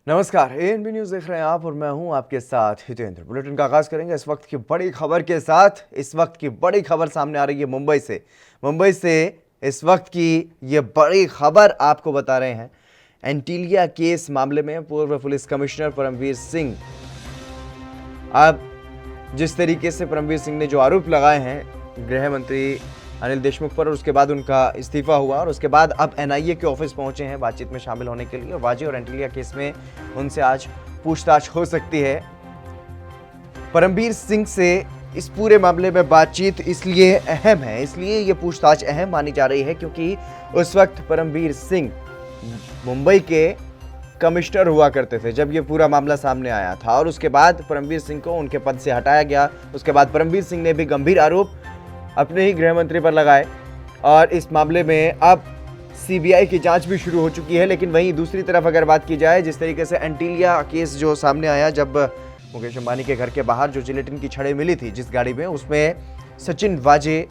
नमस्कार, ANB news देख रहे हैं आप और मैं हूं आपके साथ हितेंद्र। बुलेटिन का आगाज करेंगे इस वक्त की बड़ी खबर के साथ। इस वक्त की बड़ी खबर सामने आ रही है मुंबई से इस वक्त की ये बड़ी खबर आपको बता रहे हैं। एंटीलिया केस मामले में पूर्व पुलिस कमिश्नर परमवीर सिंह, अब जिस तरीके से परमवीर सिंह ने जो आरोप लगाए हैं गृह मंत्री अनिल देशमुख पर और उसके बाद उनका इस्तीफा हुआ और उसके बाद अब एनआईए के ऑफिस पहुंचे हैं बातचीत में शामिल होने के लिए। और वाजी और एंटीलिया केस में उनसे आज पूछताछ हो सकती है। परमवीर सिंह से इस पूरे मामले में बातचीत इसलिए अहम है, इसलिए ये पूछताछ अहम मानी जा रही है क्योंकि उस वक्त परमवीर सिंह मुंबई के कमिश्नर हुआ करते थे जब ये पूरा मामला सामने आया था। और उसके बाद परमवीर सिंह को उनके पद से हटाया गया। उसके बाद परमवीर सिंह ने भी गंभीर आरोप अपने ही गृह मंत्री पर लगाए और इस मामले में अब सीबीआई की जांच भी शुरू हो चुकी है। लेकिन वहीं दूसरी तरफ अगर बात की जाए, जिस तरीके से एंटीलिया केस जो सामने आया, जब मुकेश अंबानी के घर के बाहर जो जिलेटिन की छड़ें मिली थी जिस गाड़ी में, उसमें सचिन वाजे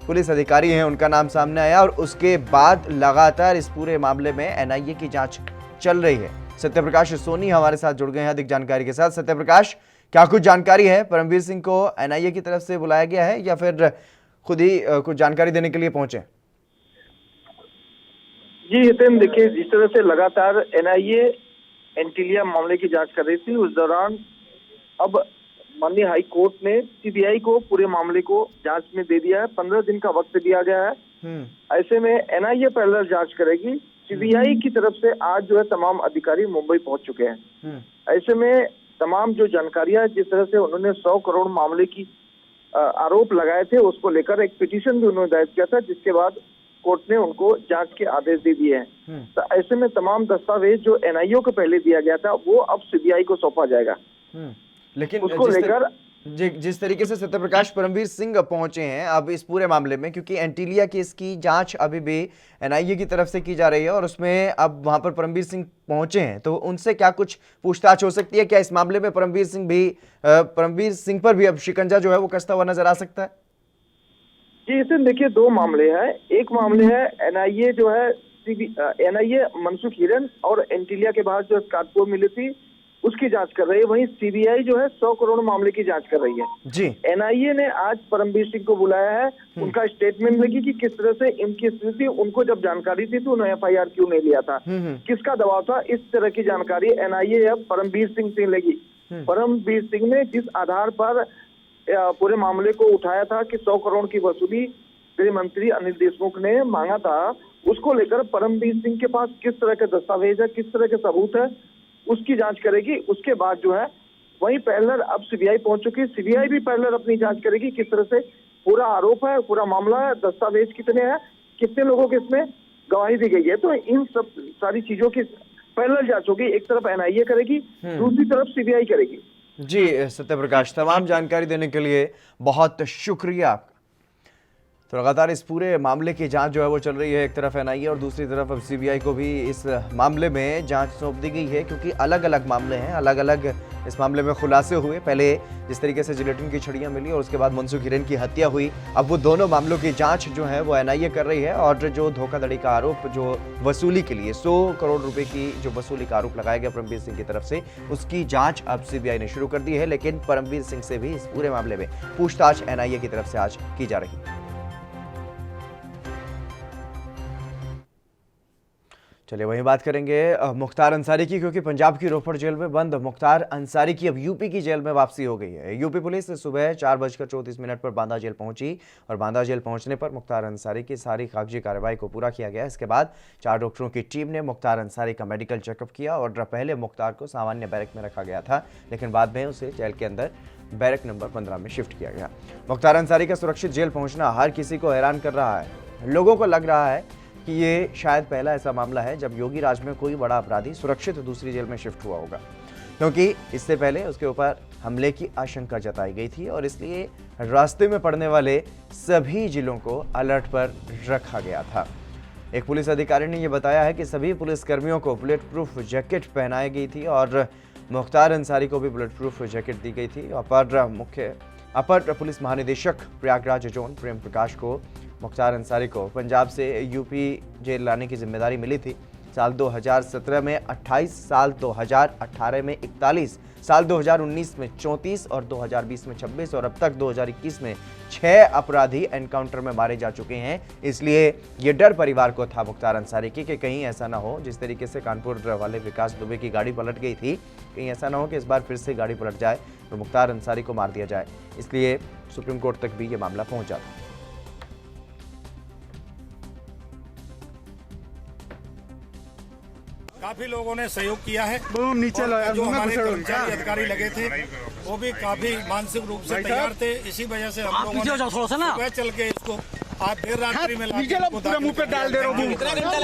पुलिस अधिकारी हैं, उनका नाम सामने आया और उसके बाद लगातार इस पूरे मामले में एनआईए की जांच चल रही है। सत्यप्रकाश सोनी हमारे साथ जुड़ गए हैं अधिक जानकारी के साथ। सत्यप्रकाश, क्या कुछ जानकारी है? परमवीर सिंह को एनआईए की तरफ से बुलाया गया है या फिर खुद ही कुछ जानकारी देने के लिए पहुंचे? जी हितेन, देखिए, जिस तरह से लगातार एनआईए एंटीलिया मामले की जांच कर रही थी, उस दौरान अब माननीय हाई कोर्ट ने सीबीआई को पूरे मामले को जांच में दे दिया है। 15 दिन का वक्त दिया गया है। ऐसे में एनआईए पैरेलल जांच करेगी। सीबीआई की तरफ से आज जो है तमाम अधिकारी मुंबई पहुंच चुके हैं। ऐसे में तमाम जो जानकारियां, जिस तरह से उन्होंने 100 करोड़ मामले की आरोप लगाए थे, उसको लेकर एक पिटीशन भी उन्होंने दायर किया था, जिसके बाद कोर्ट ने उनको जांच के आदेश दे दिए हैं। तो ऐसे में तमाम दस्तावेज जो एनआईए को पहले दिया गया था वो अब सीबीआई को सौंपा जाएगा। लेकिन उसको लेकर जिस तरीके से सत्यप्रकाश परमवीर सिंह पहुंचे हैं अब इस पूरे मामले में, क्योंकि एंटीलिया केस की जांच अभी भी एनआईए की तरफ से की जा रही है और उसमें अब वहां पर परमवीर सिंह पहुंचे हैं, तो उनसे क्या कुछ पूछताछ हो सकती है? क्या इस मामले में परमवीर सिंह पर भी अब शिकंजा जो है वो कसता हुआ नजर आ सकता है? जी इसे देखिए, दो मामले हैं। एक मामले है एनआईए जो है एनआईए मनसुख हिरन और एंटीलिया के बाद जो स्कॉर्पियो मिली थी उसकी जांच कर रही है। वहीं सीबीआई जो है 100 करोड़ मामले की जांच कर रही है। जी, एनआईए ने आज परमवीर सिंह को बुलाया है। उनका स्टेटमेंट लगी कि किस तरह से इनकी स्थिति, उनको जब जानकारी थी तो उन्होंने एफआईआर क्यों नहीं लिया था, किसका दबाव था, इस तरह की जानकारी एनआईए अब परमवीर सिंह से लेगी। परमवीर सिंह ने जिस आधार पर पूरे मामले को उठाया था कि 100 करोड़ की वसूली गृह मंत्री अनिल देशमुख ने मांगा था, उसको लेकर परमवीर सिंह के पास किस तरह के दस्तावेज है, किस तरह के सबूत है, उसकी जांच करेगी। उसके बाद जो है वही पैरेलल अब सीबीआई पहुंच चुकी है। सीबीआई भी पैरेलल अपनी जांच करेगी, किस तरह से पूरा आरोप है, पूरा मामला है, दस्तावेज कितने हैं, कितने लोगों के इसमें गवाही दी गई है। तो इन सब सारी चीजों की पैरेलल जांच होगी। एक तरफ एनआईए करेगी, दूसरी तरफ सीबीआई करेगी। जी सत्यप्रकाश, तमाम जानकारी देने के लिए बहुत शुक्रिया आपका। तो लगातार इस पूरे मामले की जांच जो है वो चल रही है। एक तरफ एनआईए और दूसरी तरफ अब सीबीआई को भी इस मामले में जांच सौंप दी गई है, क्योंकि अलग अलग मामले हैं, अलग अलग इस मामले में खुलासे हुए। पहले जिस तरीके से जिलेटिन की छड़ियां मिली और उसके बाद मनसुख हिरेन की हत्या हुई, अब वो दोनों मामलों की जांच जो है वो एनआईए कर रही है। और जो धोखाधड़ी का आरोप, जो वसूली के लिए 100 करोड़ रुपए की जो वसूली का आरोप लगाया गया परमवीर सिंह की तरफ से, उसकी जांच अब सीबीआई ने शुरू कर दी है। लेकिन परमवीर सिंह से भी इस पूरे मामले में पूछताछ एनआईए की तरफ से आज की जा रही है। चलिए वहीं बात करेंगे मुख्तार अंसारी की, क्योंकि पंजाब की रोपड़ जेल में बंद मुख्तार अंसारी की अब यूपी की जेल में वापसी हो गई है। यूपी पुलिस सुबह 4:34 पर बांदा जेल पहुंची और बांदा जेल पहुंचने पर मुख्तार अंसारी की सारी कागजी कार्रवाई को पूरा किया गया। इसके बाद 4 डॉक्टरों की टीम ने मुख्तार अंसारी का मेडिकल चेकअप किया और पहले मुख्तार को सामान्य बैरक में रखा गया था, लेकिन बाद में उसे जेल के अंदर बैरक नंबर 15 में शिफ्ट किया गया। मुख्तार अंसारी का सुरक्षित जेल पहुंचना हर किसी को हैरान कर रहा है। लोगों को लग रहा है कि ये शायद पहला ऐसा मामला है जब योगी राज में कोई बड़ा अपराधी सुरक्षित दूसरी जेल में शिफ्ट हुआ होगा, क्योंकि इससे पहले उसके ऊपर हमले की आशंका जताई गई थी और इसलिए रास्ते में पड़ने वाले सभी जिलों को अलर्ट पर रखा गया था। एक पुलिस अधिकारी ने यह बताया है कि सभी पुलिसकर्मियों को बुलेट प्रूफ जैकेट पहनाई गई थी और मुख्तार अंसारी को भी बुलेट प्रूफ जैकेट दी गई थी। अपर पुलिस महानिदेशक प्रयागराज जोन प्रेम प्रकाश को मुख्तार अंसारी को पंजाब से यूपी जेल लाने की जिम्मेदारी मिली थी। साल 2017 में 28, साल 2018 में 41, साल 2019 में 34 और 2020 में 26 और अब तक 2021 में 6 अपराधी एनकाउंटर में मारे जा चुके हैं। इसलिए ये डर परिवार को था मुख्तार अंसारी की कि कहीं ऐसा ना हो जिस तरीके से कानपुर वाले विकास दुबे की गाड़ी पलट गई थी, कहीं ऐसा ना हो कि इस बार फिर से गाड़ी पलट जाए और मुख्तार अंसारी को मार दिया जाए। इसलिए सुप्रीम कोर्ट तक भी ये मामला पहुंचा। काफी लोगों ने सहयोग किया है। नीचे और जो हमारे कर्मचारी अधिकारी लगे थे वो भी काफी मानसिक रूप से तैयार थे। इसी वजह से हम लोगों ने सुबह चल के इसको आज देर रात्रि में पूरे मुंह पे डाल दे रहा हूँ।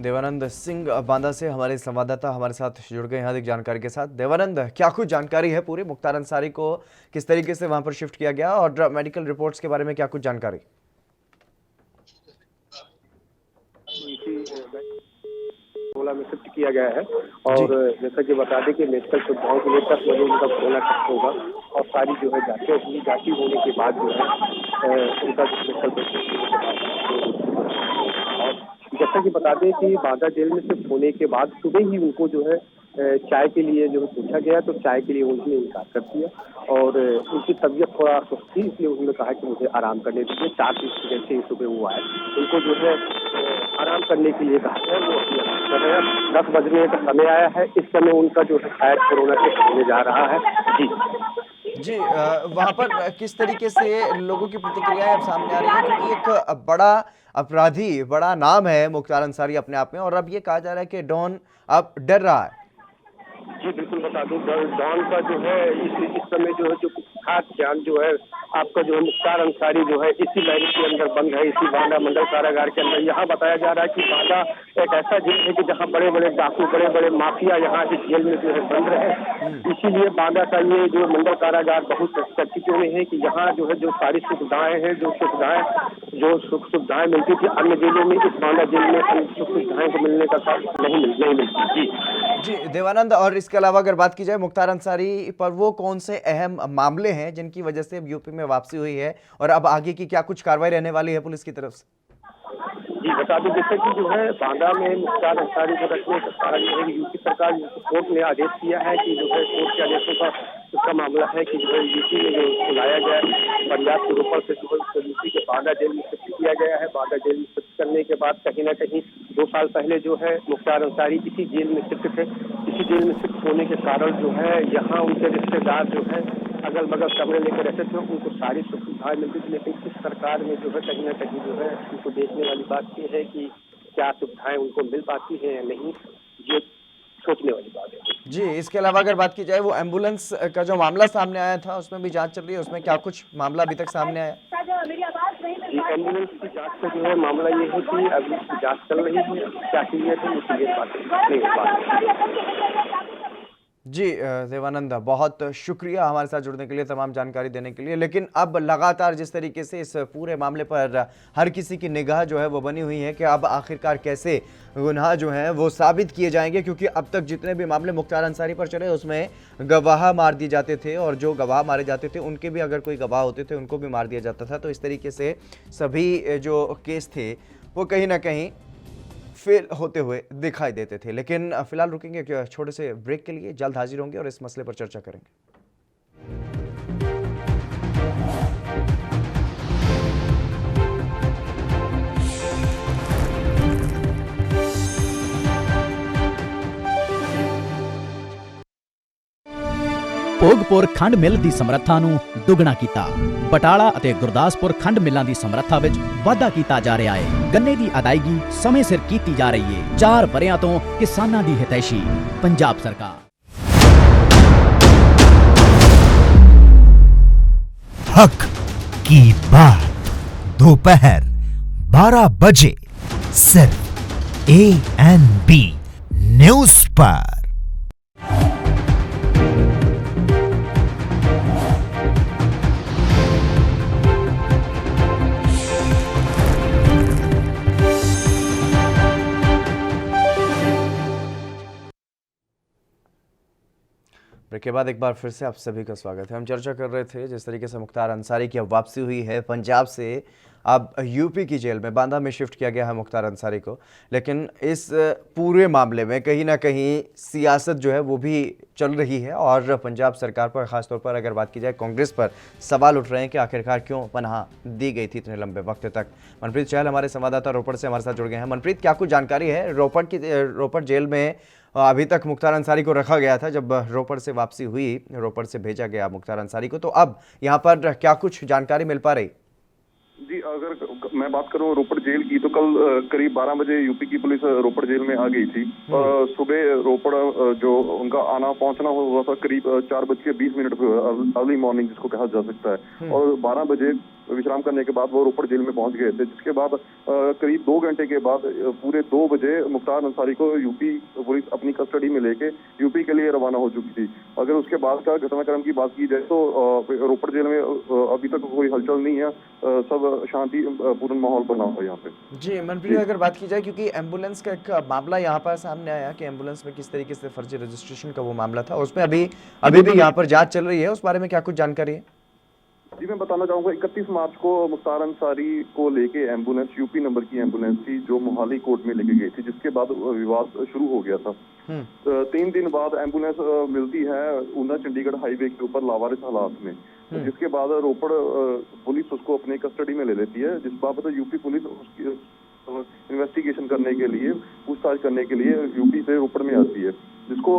देवानंद सिंह बांदा से हमारे संवाददाता हमारे साथ जुड़ गए हैं अधिक जानकारी के साथ। देवानंद, क्या कुछ जानकारी है पूरी मुख्तार अंसारी को किस तरीके से वहां पर शिफ्ट किया गया और मेडिकल रिपोर्ट्स के बारे में क्या कुछ जानकारी? कोरोना में शिफ्ट किया गया है और जैसा कि बता दें कि मेडिकल सुविधाओं के लिए 10 बजे उनका कोरोना टेस्ट होगा और सारी जो है जांचें होने के बाद जो है उनका मेडिकल और जैसा कि बता दें कि बांदा जेल में शिफ्ट होने के बाद सुबह ही उनको जो है चाय के लिए जो पूछा गया तो चाय के लिए उन्होंने इनकार कर दिया और उनकी तबीयत थोड़ा सुस्त थी, इसलिए उन्होंने कहा कि मुझे आराम करने दीजिए। 4:30 जैसे ही सुबह वो आए, उनको जो है आराम करने के लिए कहा है। वो अभी आराम कर रहे हैं। 10 बजने का समय आया है। इस समय उनका जो है शायद कोरोना टेस्ट होने जा रहा है। जी वहाँ पर किस तरीके से लोगों की प्रतिक्रियाएं अब सामने आ रही है, क्योंकि एक बड़ा अपराधी, बड़ा नाम है मुख्तार अंसारी अपने आप में, और अब ये कहा जा रहा है कि डॉन अब डर रहा है। जी बिल्कुल बता दूं, डॉन का जो है इस समय जो है जो खास ध्यान जो है आपका जो है मुख्तार अंसारी जो है इसी लाइन के अंदर बंद है, इसी बांदा मंडल कारागार के अंदर। यहाँ बताया जा रहा है कि बांदा एक ऐसा जेल है कि जहाँ बड़े बड़े डाकू, बड़े बड़े माफिया यहाँ इस जेल में जो है बंद रहे। इसीलिए बांदा का ये जो मंडल कारागार बहुत चर्चित में है कि यहाँ जो है जो सारी सुविधाएं हैं, जो सुख सुविधाएं मिलती थी अन्य जेलों में, इस बांदा जेल में सुख सुविधाएं को मिलने का नहीं मिलती। जी देवानंद, और इसके अलावा अगर बात की जाए मुख्तार अंसारी पर वो कौन से अहम मामले हैं जिनकी वजह से अब यूपी में वापसी हुई है और अब आगे की क्या कुछ कार्रवाई रहने वाली है पुलिस की तरफ से? जी बता दें, जैसे कि जो है बांदा में मुख्तार अंसारी को रखने का यूपी सरकार कोर्ट ने आदेश दिया है कि जो है कोर्ट के आदेशों का उसका मामला है कि जो है यूपी में जो बुलाया गया है पंजाब के ऊपर से जो है यूपी के बांदा जेल में शिफ्ट किया गया है। बांदा जेल में शिफ्ट करने के बाद कहीं ना कहीं 2 साल पहले जो है मुख्तार अंसारी इसी जेल में शिफ्ट थे। इसी जेल में शिफ्ट होने के कारण जो है यहाँ उनके रिश्तेदार जो है अगल बगल कमरे लेकर रहते थे, उनको सारी सुविधाएं मिलती थी। लेकिन इस सरकार में जो है कहीं ना कहीं जो है उनको देखने वाली बात ये है कि क्या सुविधाएं उनको मिल पाती है या नहीं, ये सोचने वाली बात है। जी इसके अलावा अगर बात की जाए वो एम्बुलेंस का जो मामला सामने आया था उसमें भी जांच चल रही है, उसमें क्या कुछ मामला अभी तक सामने आया? एम्बुलेंस की जांच का जो है मामला ये है कि अभी जांच चल रही है, क्या क्लियर है वो क्लियर बात। जी देवानंद, बहुत शुक्रिया हमारे साथ जुड़ने के लिए, तमाम जानकारी देने के लिए। लेकिन अब लगातार जिस तरीके से इस पूरे मामले पर हर किसी की निगाह जो है वो बनी हुई है कि अब आखिरकार कैसे गुनाह जो हैं वो साबित किए जाएंगे, क्योंकि अब तक जितने भी मामले मुख्तार अंसारी पर चले उसमें गवाह मार दिए जाते थे और जो गवाह मारे जाते थे उनके भी अगर कोई गवाह होते थे उनको भी मार दिया जाता था। तो इस तरीके से सभी जो केस थे वो कहीं ना कहीं फेल होते हुए दिखाई देते थे। लेकिन फिलहाल रुकेंगे एक छोटे से ब्रेक के लिए, जल्द हाजिर होंगे और इस मसले पर चर्चा करेंगे। ਭੋਗਪੁਰ ਖੰਡ ਮਿੱਲ ਦੀ ਸਮਰੱਥਾ ਨੂੰ ਦੁੱਗਣਾ ਕੀਤਾ। ਬਟਾਲਾ ਅਤੇ ਗੁਰਦਾਸਪੁਰ ਖੰਡ ਮਿੱਲਾਂ ਦੀ ਸਮਰੱਥਾ ਵਿੱਚ ਵਾਧਾ ਕੀਤਾ ਜਾ ਰਿਹਾ ਹੈ। ਗੰਨੇ ਦੀ ਅਦਾਇਗੀ ਸਮੇਂ ਸਿਰ ਕੀਤੀ ਜਾ ਰਹੀ ਹੈ। 4 ਵਰ੍ਹਿਆਂ ਤੋਂ ਕਿਸਾਨਾਂ ਦੀ ਹਿਤੈਸ਼ੀ ਪੰਜਾਬ ਸਰਕਾਰ। हक की बात दोपहर 12 बजे सिर्फ ANB न्यूज पर। ब्रेक के बाद एक बार फिर से आप सभी का स्वागत है। हम चर्चा कर रहे थे जिस तरीके से मुख्तार अंसारी की अब वापसी हुई है पंजाब से, अब यूपी की जेल में बांदा में शिफ्ट किया गया है मुख्तार अंसारी को। लेकिन इस पूरे मामले में कहीं ना कहीं सियासत जो है वो भी चल रही है और पंजाब सरकार पर, ख़ासतौर पर अगर बात की जाए कांग्रेस पर, सवाल उठ रहे हैं कि आखिरकार क्यों पनाह दी गई थी इतने लंबे वक्त तक। मनप्रीत चहल हमारे संवाददाता रोपड़ से हमारे साथ जुड़ गए हैं। मनप्रीत, क्या कुछ जानकारी है? रोपड़ जेल में अभी तक मुख्तार अंसारी को रखा गया था। जब रोपड़ से वापसी हुई, रोपड़ से भेजा गया मुख्तार अंसारी को, तो अब यहाँ पर क्या कुछ जानकारी मिल पा रही? जी, अगर मैं बात करूं रोपड़ जेल की, तो कल करीब 12 बजे यूपी की पुलिस रोपड़ जेल में आ गई थी। सुबह रोपड़ जो उनका आना पहुंचना हुआ था करीब 4:20 पे, अर्ली मॉर्निंग जिसको कहा जा सकता है, और 12 बजे विश्राम करने के बाद वो रोपड़ जेल में पहुंच गए थे। जिसके बाद करीब 2 घंटे के बाद पूरे 2 बजे मुख्तार अंसारी को यूपी पुलिस अपनी कस्टडी में लेके यूपी के लिए रवाना हो चुकी थी। अगर उसके बाद का घटनाक्रम की बात की जाए तो रोपड़ जेल में अभी तक कोई हलचल नहीं है, सब शांति पूर्ण माहौल बना हुआ है यहाँ पे। जी मनप्रीत, अगर बात की जाए, क्योंकि एम्बुलेंस का एक मामला यहाँ पर सामने आया कि एम्बुलेंस में किस तरीके से फर्जी रजिस्ट्रेशन का वो मामला था, उसमें अभी भी यहाँ पर जांच चल रही है, उस बारे में क्या कुछ जानकारी है? जी, मैं बताना चाहूंगा 31 मार्च को मुख्तार अंसारी को लेके एम्बुलेंस, यूपी नंबर की एम्बुलेंस थी जो मोहाली कोर्ट में लेके गई थी, जिसके बाद विवाद शुरू हो गया था। 3 दिन बाद एम्बुलेंस मिलती है ऊना चंडीगढ़ हाईवे के ऊपर लावारिस हालात में, जिसके बाद रोपड़ पुलिस उसको अपने कस्टडी में ले लेती है, जिस बाबत यूपी पुलिस उसकी इन्वेस्टिगेशन करने के लिए, पूछताछ करने के लिए यूपी से रोपड़ में आती है। जिसको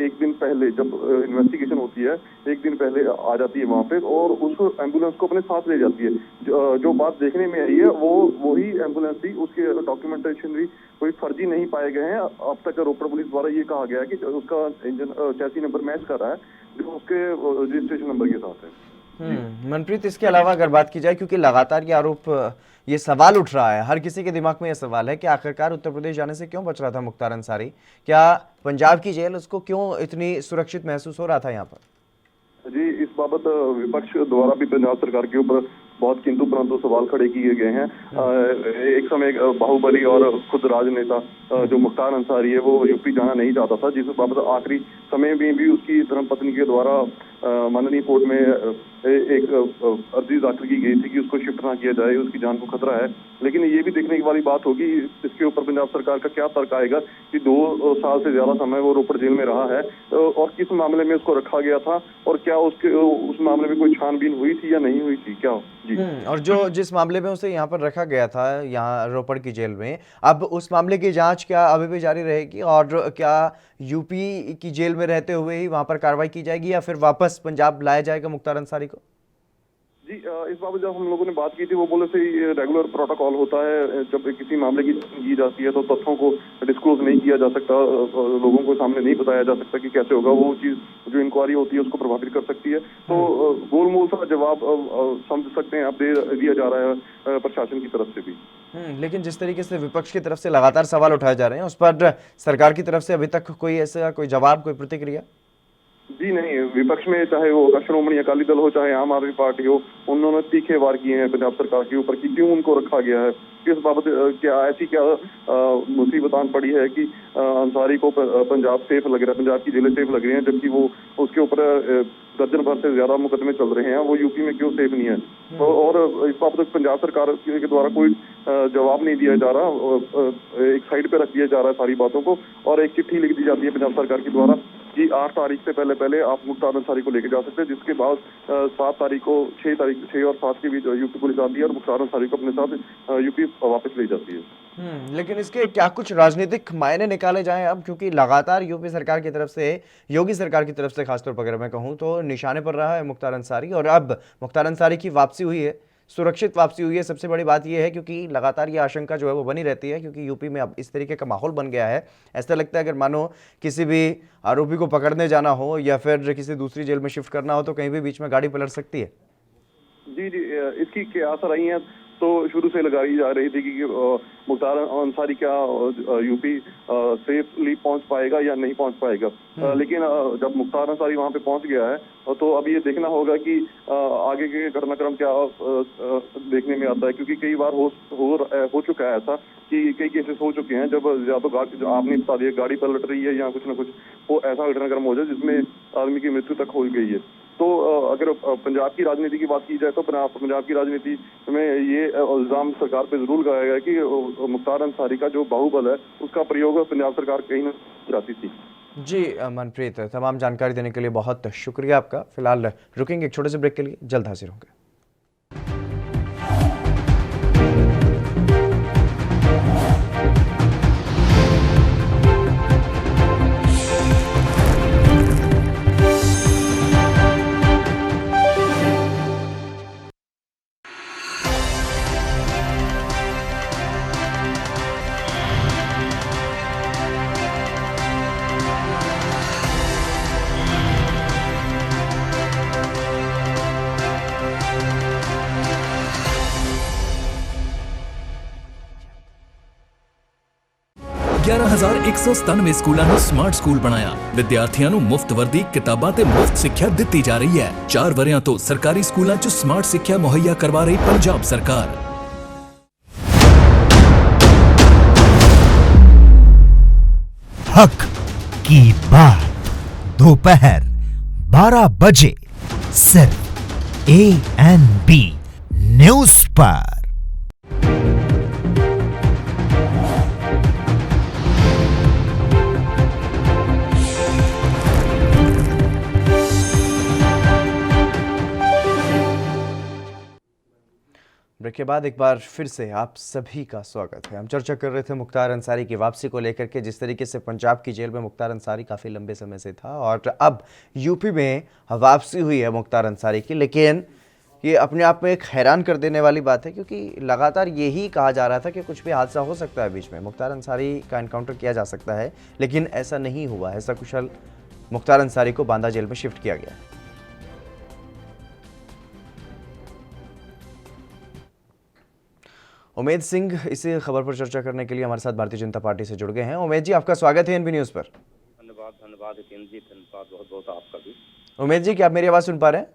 एक दिन पहले, जब इन्वेस्टिगेशन होती है, एक दिन पहले आ जाती है वहाँ पे और उस एम्बुलेंस को अपने साथ ले जाती है। जो बात देखने में आई है वो वही एम्बुलेंस थी, उसके डॉक्यूमेंटेशन भी कोई फर्जी नहीं पाए गए हैं। अब तक रोपड़ पुलिस द्वारा ये कहा गया है कि उसका इंजन चैसी नंबर मैच कर रहा है जो उसके रजिस्ट्रेशन नंबर के साथ है। मनप्रीत, इसके अलावा अगर बात की जाए, क्योंकि लगातार ये आरोप, ये सवाल उठ रहा है, हर किसी के दिमाग में ये सवाल है कि आखिरकार उत्तर प्रदेश जाने से क्यों बच रहा था मुख्तार अंसारी? क्या पंजाब की जेल उसको क्यों इतनी सुरक्षित महसूस हो रहा था यहाँ पर? जी, इस बाबत विपक्ष द्वारा भी पंजाब सरकार के ऊपर बहुत किंतु परंतु सवाल खड़े किए गए हैं। एक समय बाहुबली और खुद राजनेता जो मुख्तार अंसारी है वो यूपी जाना नहीं चाहता था, जिस बाबत आखिरी समय में भी उसकी धर्मपत्नी के द्वारा माननीय कोर्ट में एक अर्जी दाखिल की गई थी कि उसको शिफ्ट ना किया जाए, उसकी जान को खतरा है। लेकिन ये भी देखने की वाली बात होगी इसके ऊपर पंजाब सरकार का क्या तर्क आएगा कि 2 साल से ज्यादा समय वो रोपड़ जेल में रहा है और किस मामले में उसको रखा गया था और क्या उस मामले में कोई छानबीन हुई थी या नहीं हुई थी, क्या? जी, और जिस मामले में उसे यहाँ पर रखा गया था, यहाँ रोपड़ की जेल में, अब उस मामले की जांच क्या अभी भी जारी रहेगी और क्या यूपी की जेल में रहते हुए ही वहां पर कार्रवाई की जाएगी या फिर वापस पंजाब लाया जाएगा मुख्तार अंसारी को? जी, इस बाबत जब हम लोगों ने बात की थी वो बोले से रेगुलर प्रोटोकॉल होता है, जब किसी मामले की जाती है तो तथ्यों को डिस्क्लोज नहीं किया जा सकता, लोगों को सामने नहीं बताया जा सकता कि कैसे होगा। वो चीज जो इंक्वायरी होती है उसको प्रभावित कर सकती है। तो गोलमोल सा जवाब समझ सकते हैं, अब दिया जा रहा है प्रशासन की तरफ से भी। लेकिन जिस तरीके से विपक्ष की तरफ से लगातार सवाल उठाए जा रहे हैं, उस पर सरकार की तरफ से अभी तक कोई ऐसा कोई जवाब, कोई प्रतिक्रिया? जी नहीं, विपक्ष में चाहे वो श्रोमणी अकाली दल हो चाहे आम आदमी पार्टी हो, उन्होंने तीखे वार किए हैं पंजाब सरकार के ऊपर कि क्यों उनको रखा गया है, किस बाबत क्या ऐसी क्या मुसीबत आन पड़ी है कि अंसारी को पंजाब सेफ लग रहा है, पंजाब की जेलें सेफ लग रही हैं, जबकि वो उसके ऊपर दर्जन भर से ज्यादा मुकदमे चल रहे हैं, वो यूपी में क्यों सेफ नहीं है? और इस बाबत पंजाब सरकार के द्वारा कोई जवाब नहीं दिया जा रहा, एक साइड पे रख दिया जा रहा है सारी बातों को, और एक चिट्ठी लिख दी जाती है पंजाब सरकार के द्वारा कि 8 तारीख से पहले आप मुख्तार अंसारी को लेके जा सकते हैं, जिसके बाद 7 तारीख को 6 और 7 के बीच यूपी पुलिस आती है और मुख्तार अंसारी को अपने साथ यूपी वापस ले जाती है। लेकिन इसके क्या कुछ राजनीतिक मायने निकाले जाएं अब, क्योंकि लगातार यूपी सरकार की तरफ से, योगी सरकार की तरफ से खासतौर पर अगर मैं कहूं तो निशाने पर रहा है मुख्तार अंसारी, और अब मुख्तार अंसारी की वापसी हुई है, सुरक्षित वापसी हुई है। सबसे बड़ी बात यह है क्योंकि लगातार ये आशंका जो है वो बनी रहती है, क्योंकि यूपी में अब इस तरीके का माहौल बन गया है, ऐसा लगता है अगर मानो किसी भी आरोपी को पकड़ने जाना हो या फिर किसी दूसरी जेल में शिफ्ट करना हो तो कहीं भी बीच में गाड़ी पलट सकती है। जी, इसकी क्या असर रही है तो शुरू से लगाई जा रही थी कि मुख्तार अंसारी क्या यूपी सेफली पहुंच पाएगा या नहीं पहुंच पाएगा। लेकिन जब मुख्तार अंसारी वहां पे पहुंच गया है तो अब ये देखना होगा कि आगे के घटनाक्रम क्या देखने में आता है, क्योंकि कई बार हो चुका है ऐसा कि कई केसेस हो चुके हैं जब या तो आपने बता दिया गाड़ी पलट रही है या कुछ ना कुछ वो ऐसा घटनाक्रम हो जाए जिसमें आदमी की मृत्यु तक हो गई है। तो अगर पंजाब की राजनीति की बात की जाए तो पंजाब की राजनीति में ये इल्जाम सरकार पे जरूर लगाया गया कि मुख्तार अंसारी का जो बाहुबल है उसका प्रयोग पंजाब सरकार कहीं न चाहती थी। जी मनप्रीत, तमाम जानकारी देने के लिए बहुत शुक्रिया आपका। फिलहाल रुकेंगे एक छोटे से ब्रेक के लिए, जल्द हाजिर होंगे। ਸਕੂਲਾਂ ਨੂੰ ਸਮਾਰਟ ਸਕੂਲ ਬਣਾਇਆ। ਵਿਦਿਆਰਥੀਆਂ ਨੂੰ ਮੁਫਤ ਵਰਦੀ, ਕਿਤਾਬਾਂ ਤੇ ਮੁਫਤ ਸਿੱਖਿਆ ਦਿੱਤੀ ਜਾ ਰਹੀ ਹੈ। 4 ਵਰਿਆਂ ਤੋਂ ਸਰਕਾਰੀ ਸਕੂਲਾਂ 'ਚ ਸਮਾਰਟ ਸਿੱਖਿਆ ਮੁਹੱਈਆ ਕਰਵਾ ਰਹੀ ਪੰਜਾਬ ਸਰਕਾਰ। हक की बात दोपहर 12 बजे सिर्फ ANB न्यूज पर। ब्रेक के बाद एक बार फिर से आप सभी का स्वागत है। हम चर्चा कर रहे थे मुख्तार अंसारी की वापसी को लेकर के, जिस तरीके से पंजाब की जेल में मुख्तार अंसारी काफ़ी लंबे समय से था और अब यूपी में वापसी हुई है मुख्तार अंसारी की। लेकिन ये अपने आप में एक हैरान कर देने वाली बात है, क्योंकि लगातार यही कहा जा रहा था कि कुछ भी हादसा हो सकता है बीच में, मुख्तार अंसारी का एनकाउंटर किया जा सकता है, लेकिन ऐसा नहीं हुआ है। सकुशल मुख्तार अंसारी को बांदा जेल में शिफ्ट किया गया है। उमेद सिंह इसी खबर पर चर्चा करने के लिए हमारे साथ भारतीय जनता पार्टी से जुड़ गए हैं। उमेद जी, आपका स्वागत है एनबी न्यूज पर। धन्यवाद हितेंद्र जी, धन्यवाद बहुत बहुत आपका भी। उमेद जी, क्या आप मेरी आवाज सुन पा रहे हैं?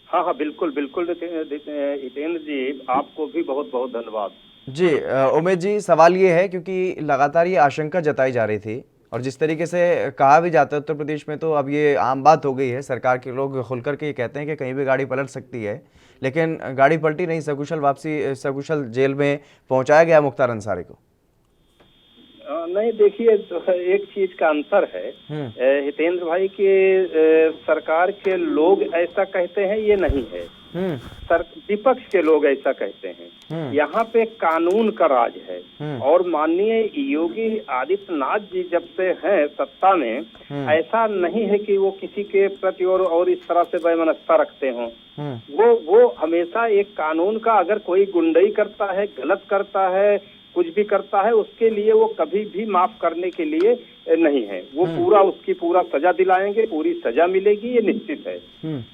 हाँ, बिल्कुल बिल्कुल हितेंद्र जी, आपको भी बहुत बहुत धन्यवाद। जी उमेद जी, सवाल ये है क्योंकि लगातार ये आशंका जताई जा रही थी और जिस तरीके से कहा भी जाता है उत्तर प्रदेश में, तो अब ये आम बात हो गई है। सरकार के लोग खुलकर के ये कहते हैं कि कहीं भी गाड़ी पलट सकती है, लेकिन गाड़ी पलटी नहीं, सकुशल वापसी, सकुशल जेल में पहुंचाया गया मुख्तार अंसारी को। नहीं, देखिए तो एक चीज का अंतर है हितेंद्र भाई कि सरकार के लोग ऐसा कहते हैं ये नहीं है, विपक्ष के लोग ऐसा कहते हैं। यहाँ पे कानून का राज है और माननीय योगी आदित्यनाथ जी जब से हैं सत्ता में, ऐसा नहीं है कि वो किसी के प्रति और इस तरह से वैमनस्यता रखते हों। वो हमेशा एक कानून का, अगर कोई गुंडई करता है, गलत करता है, कुछ भी करता है, उसके लिए वो कभी भी माफ करने के लिए नहीं है। वो पूरा उसकी पूरा सजा दिलाएंगे, पूरी सजा मिलेगी, ये निश्चित है।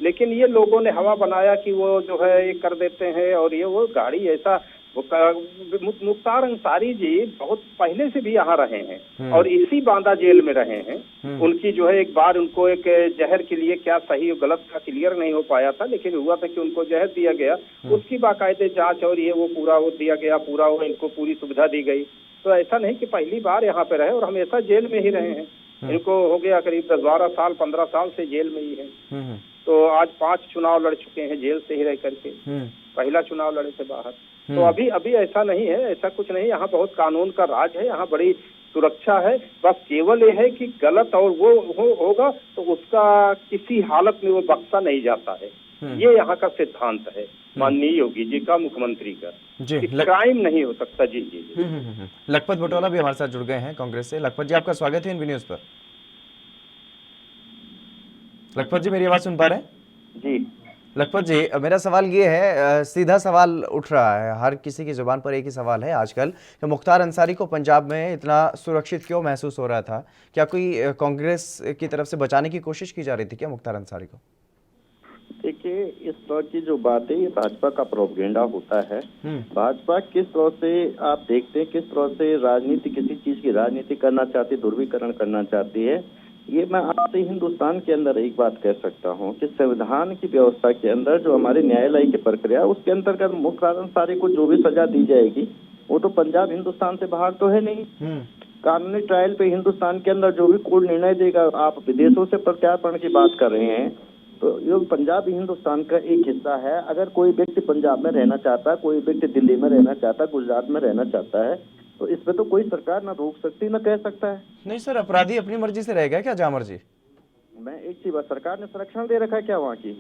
लेकिन ये लोगों ने हवा बनाया कि वो जो है ये कर देते हैं और ये वो गाड़ी ऐसा। मुख्तार अंसारी जी बहुत पहले से भी यहाँ रहे हैं और इसी बांदा जेल में रहे हैं। उनकी जो है एक बार उनको एक जहर के लिए क्या सही और गलत का क्लियर नहीं हो पाया था, लेकिन हुआ था कि उनको जहर दिया गया, उसकी बाकायदे जांच और ये वो पूरा वो दिया गया, पूरा वो इनको पूरी सुविधा दी गई। तो ऐसा नहीं कि पहली बार यहाँ पे रहे और हमेशा जेल में ही रहे हैं। इनको हो गया करीब 10-12 साल 15 साल से जेल में ही है। तो आज 5 चुनाव लड़ चुके हैं जेल से ही रह करके, पहला चुनाव लड़े थे बाहर। तो अभी ऐसा नहीं है, ऐसा कुछ नहीं। यहाँ बहुत कानून का राज है, यहाँ बड़ी सुरक्षा है। बस केवल ये है कि गलत और वो होगा तो उसका किसी हालत में वो बख्शा नहीं जाता है। ये यहाँ का सिद्धांत है माननीय योगी जी का, मुख्यमंत्री का। जी, क्राइम नहीं हो सकता। जी जी, लखपत बटोला भी हमारे साथ जुड़ गए हैं कांग्रेस से। लखपत जी, आपका स्वागत है एनबी न्यूज पर। लखपत जी, मेरी आवाज सुन पा रहे हैं? जी लखपत जी, मेरा सवाल ये है, सीधा सवाल उठ रहा है, हर किसी की जुबान पर एक ही सवाल है आजकल कि मुख्तार अंसारी को पंजाब में इतना सुरक्षित क्यों महसूस हो रहा था? क्या कोई कांग्रेस की तरफ से बचाने की कोशिश की जा रही थी क्या मुख्तार अंसारी को? देखिए, इस तरह की जो बात है ये भाजपा का प्रोपेगेंडा होता है। भाजपा किस तरह से आप देखते हैं, किस तरह से राजनीति, किसी चीज की राजनीति करना चाहती है, ध्रुवीकरण करना चाहती है। ये मैं आपसे हिंदुस्तान के अंदर एक बात कह सकता हूँ कि संविधान की व्यवस्था के अंदर जो हमारे न्यायालय की प्रक्रिया, उसके अंतर्गत मुख्तार अंसारी को जो भी सजा दी जाएगी वो तो पंजाब हिंदुस्तान से बाहर तो है नहीं। कानूनी ट्रायल पे हिंदुस्तान के अंदर जो भी कोर्ट निर्णय देगा, आप विदेशों से प्रत्यार्पण की बात कर रहे हैं, तो ये पंजाब हिंदुस्तान का एक हिस्सा है। अगर कोई व्यक्ति पंजाब में रहना चाहता है, कोई व्यक्ति दिल्ली में रहना चाहता है, गुजरात में रहना चाहता है, तो इसमें तो कोई सरकार ना रोक सकती ना कह सकता है। नहीं सर, अपराधी अपनी मर्जी से रहेगा क्या, जहाँ मर्जी? मैं एक चीज बात, सरकार ने संरक्षण दे रखा है क्या वहाँ की?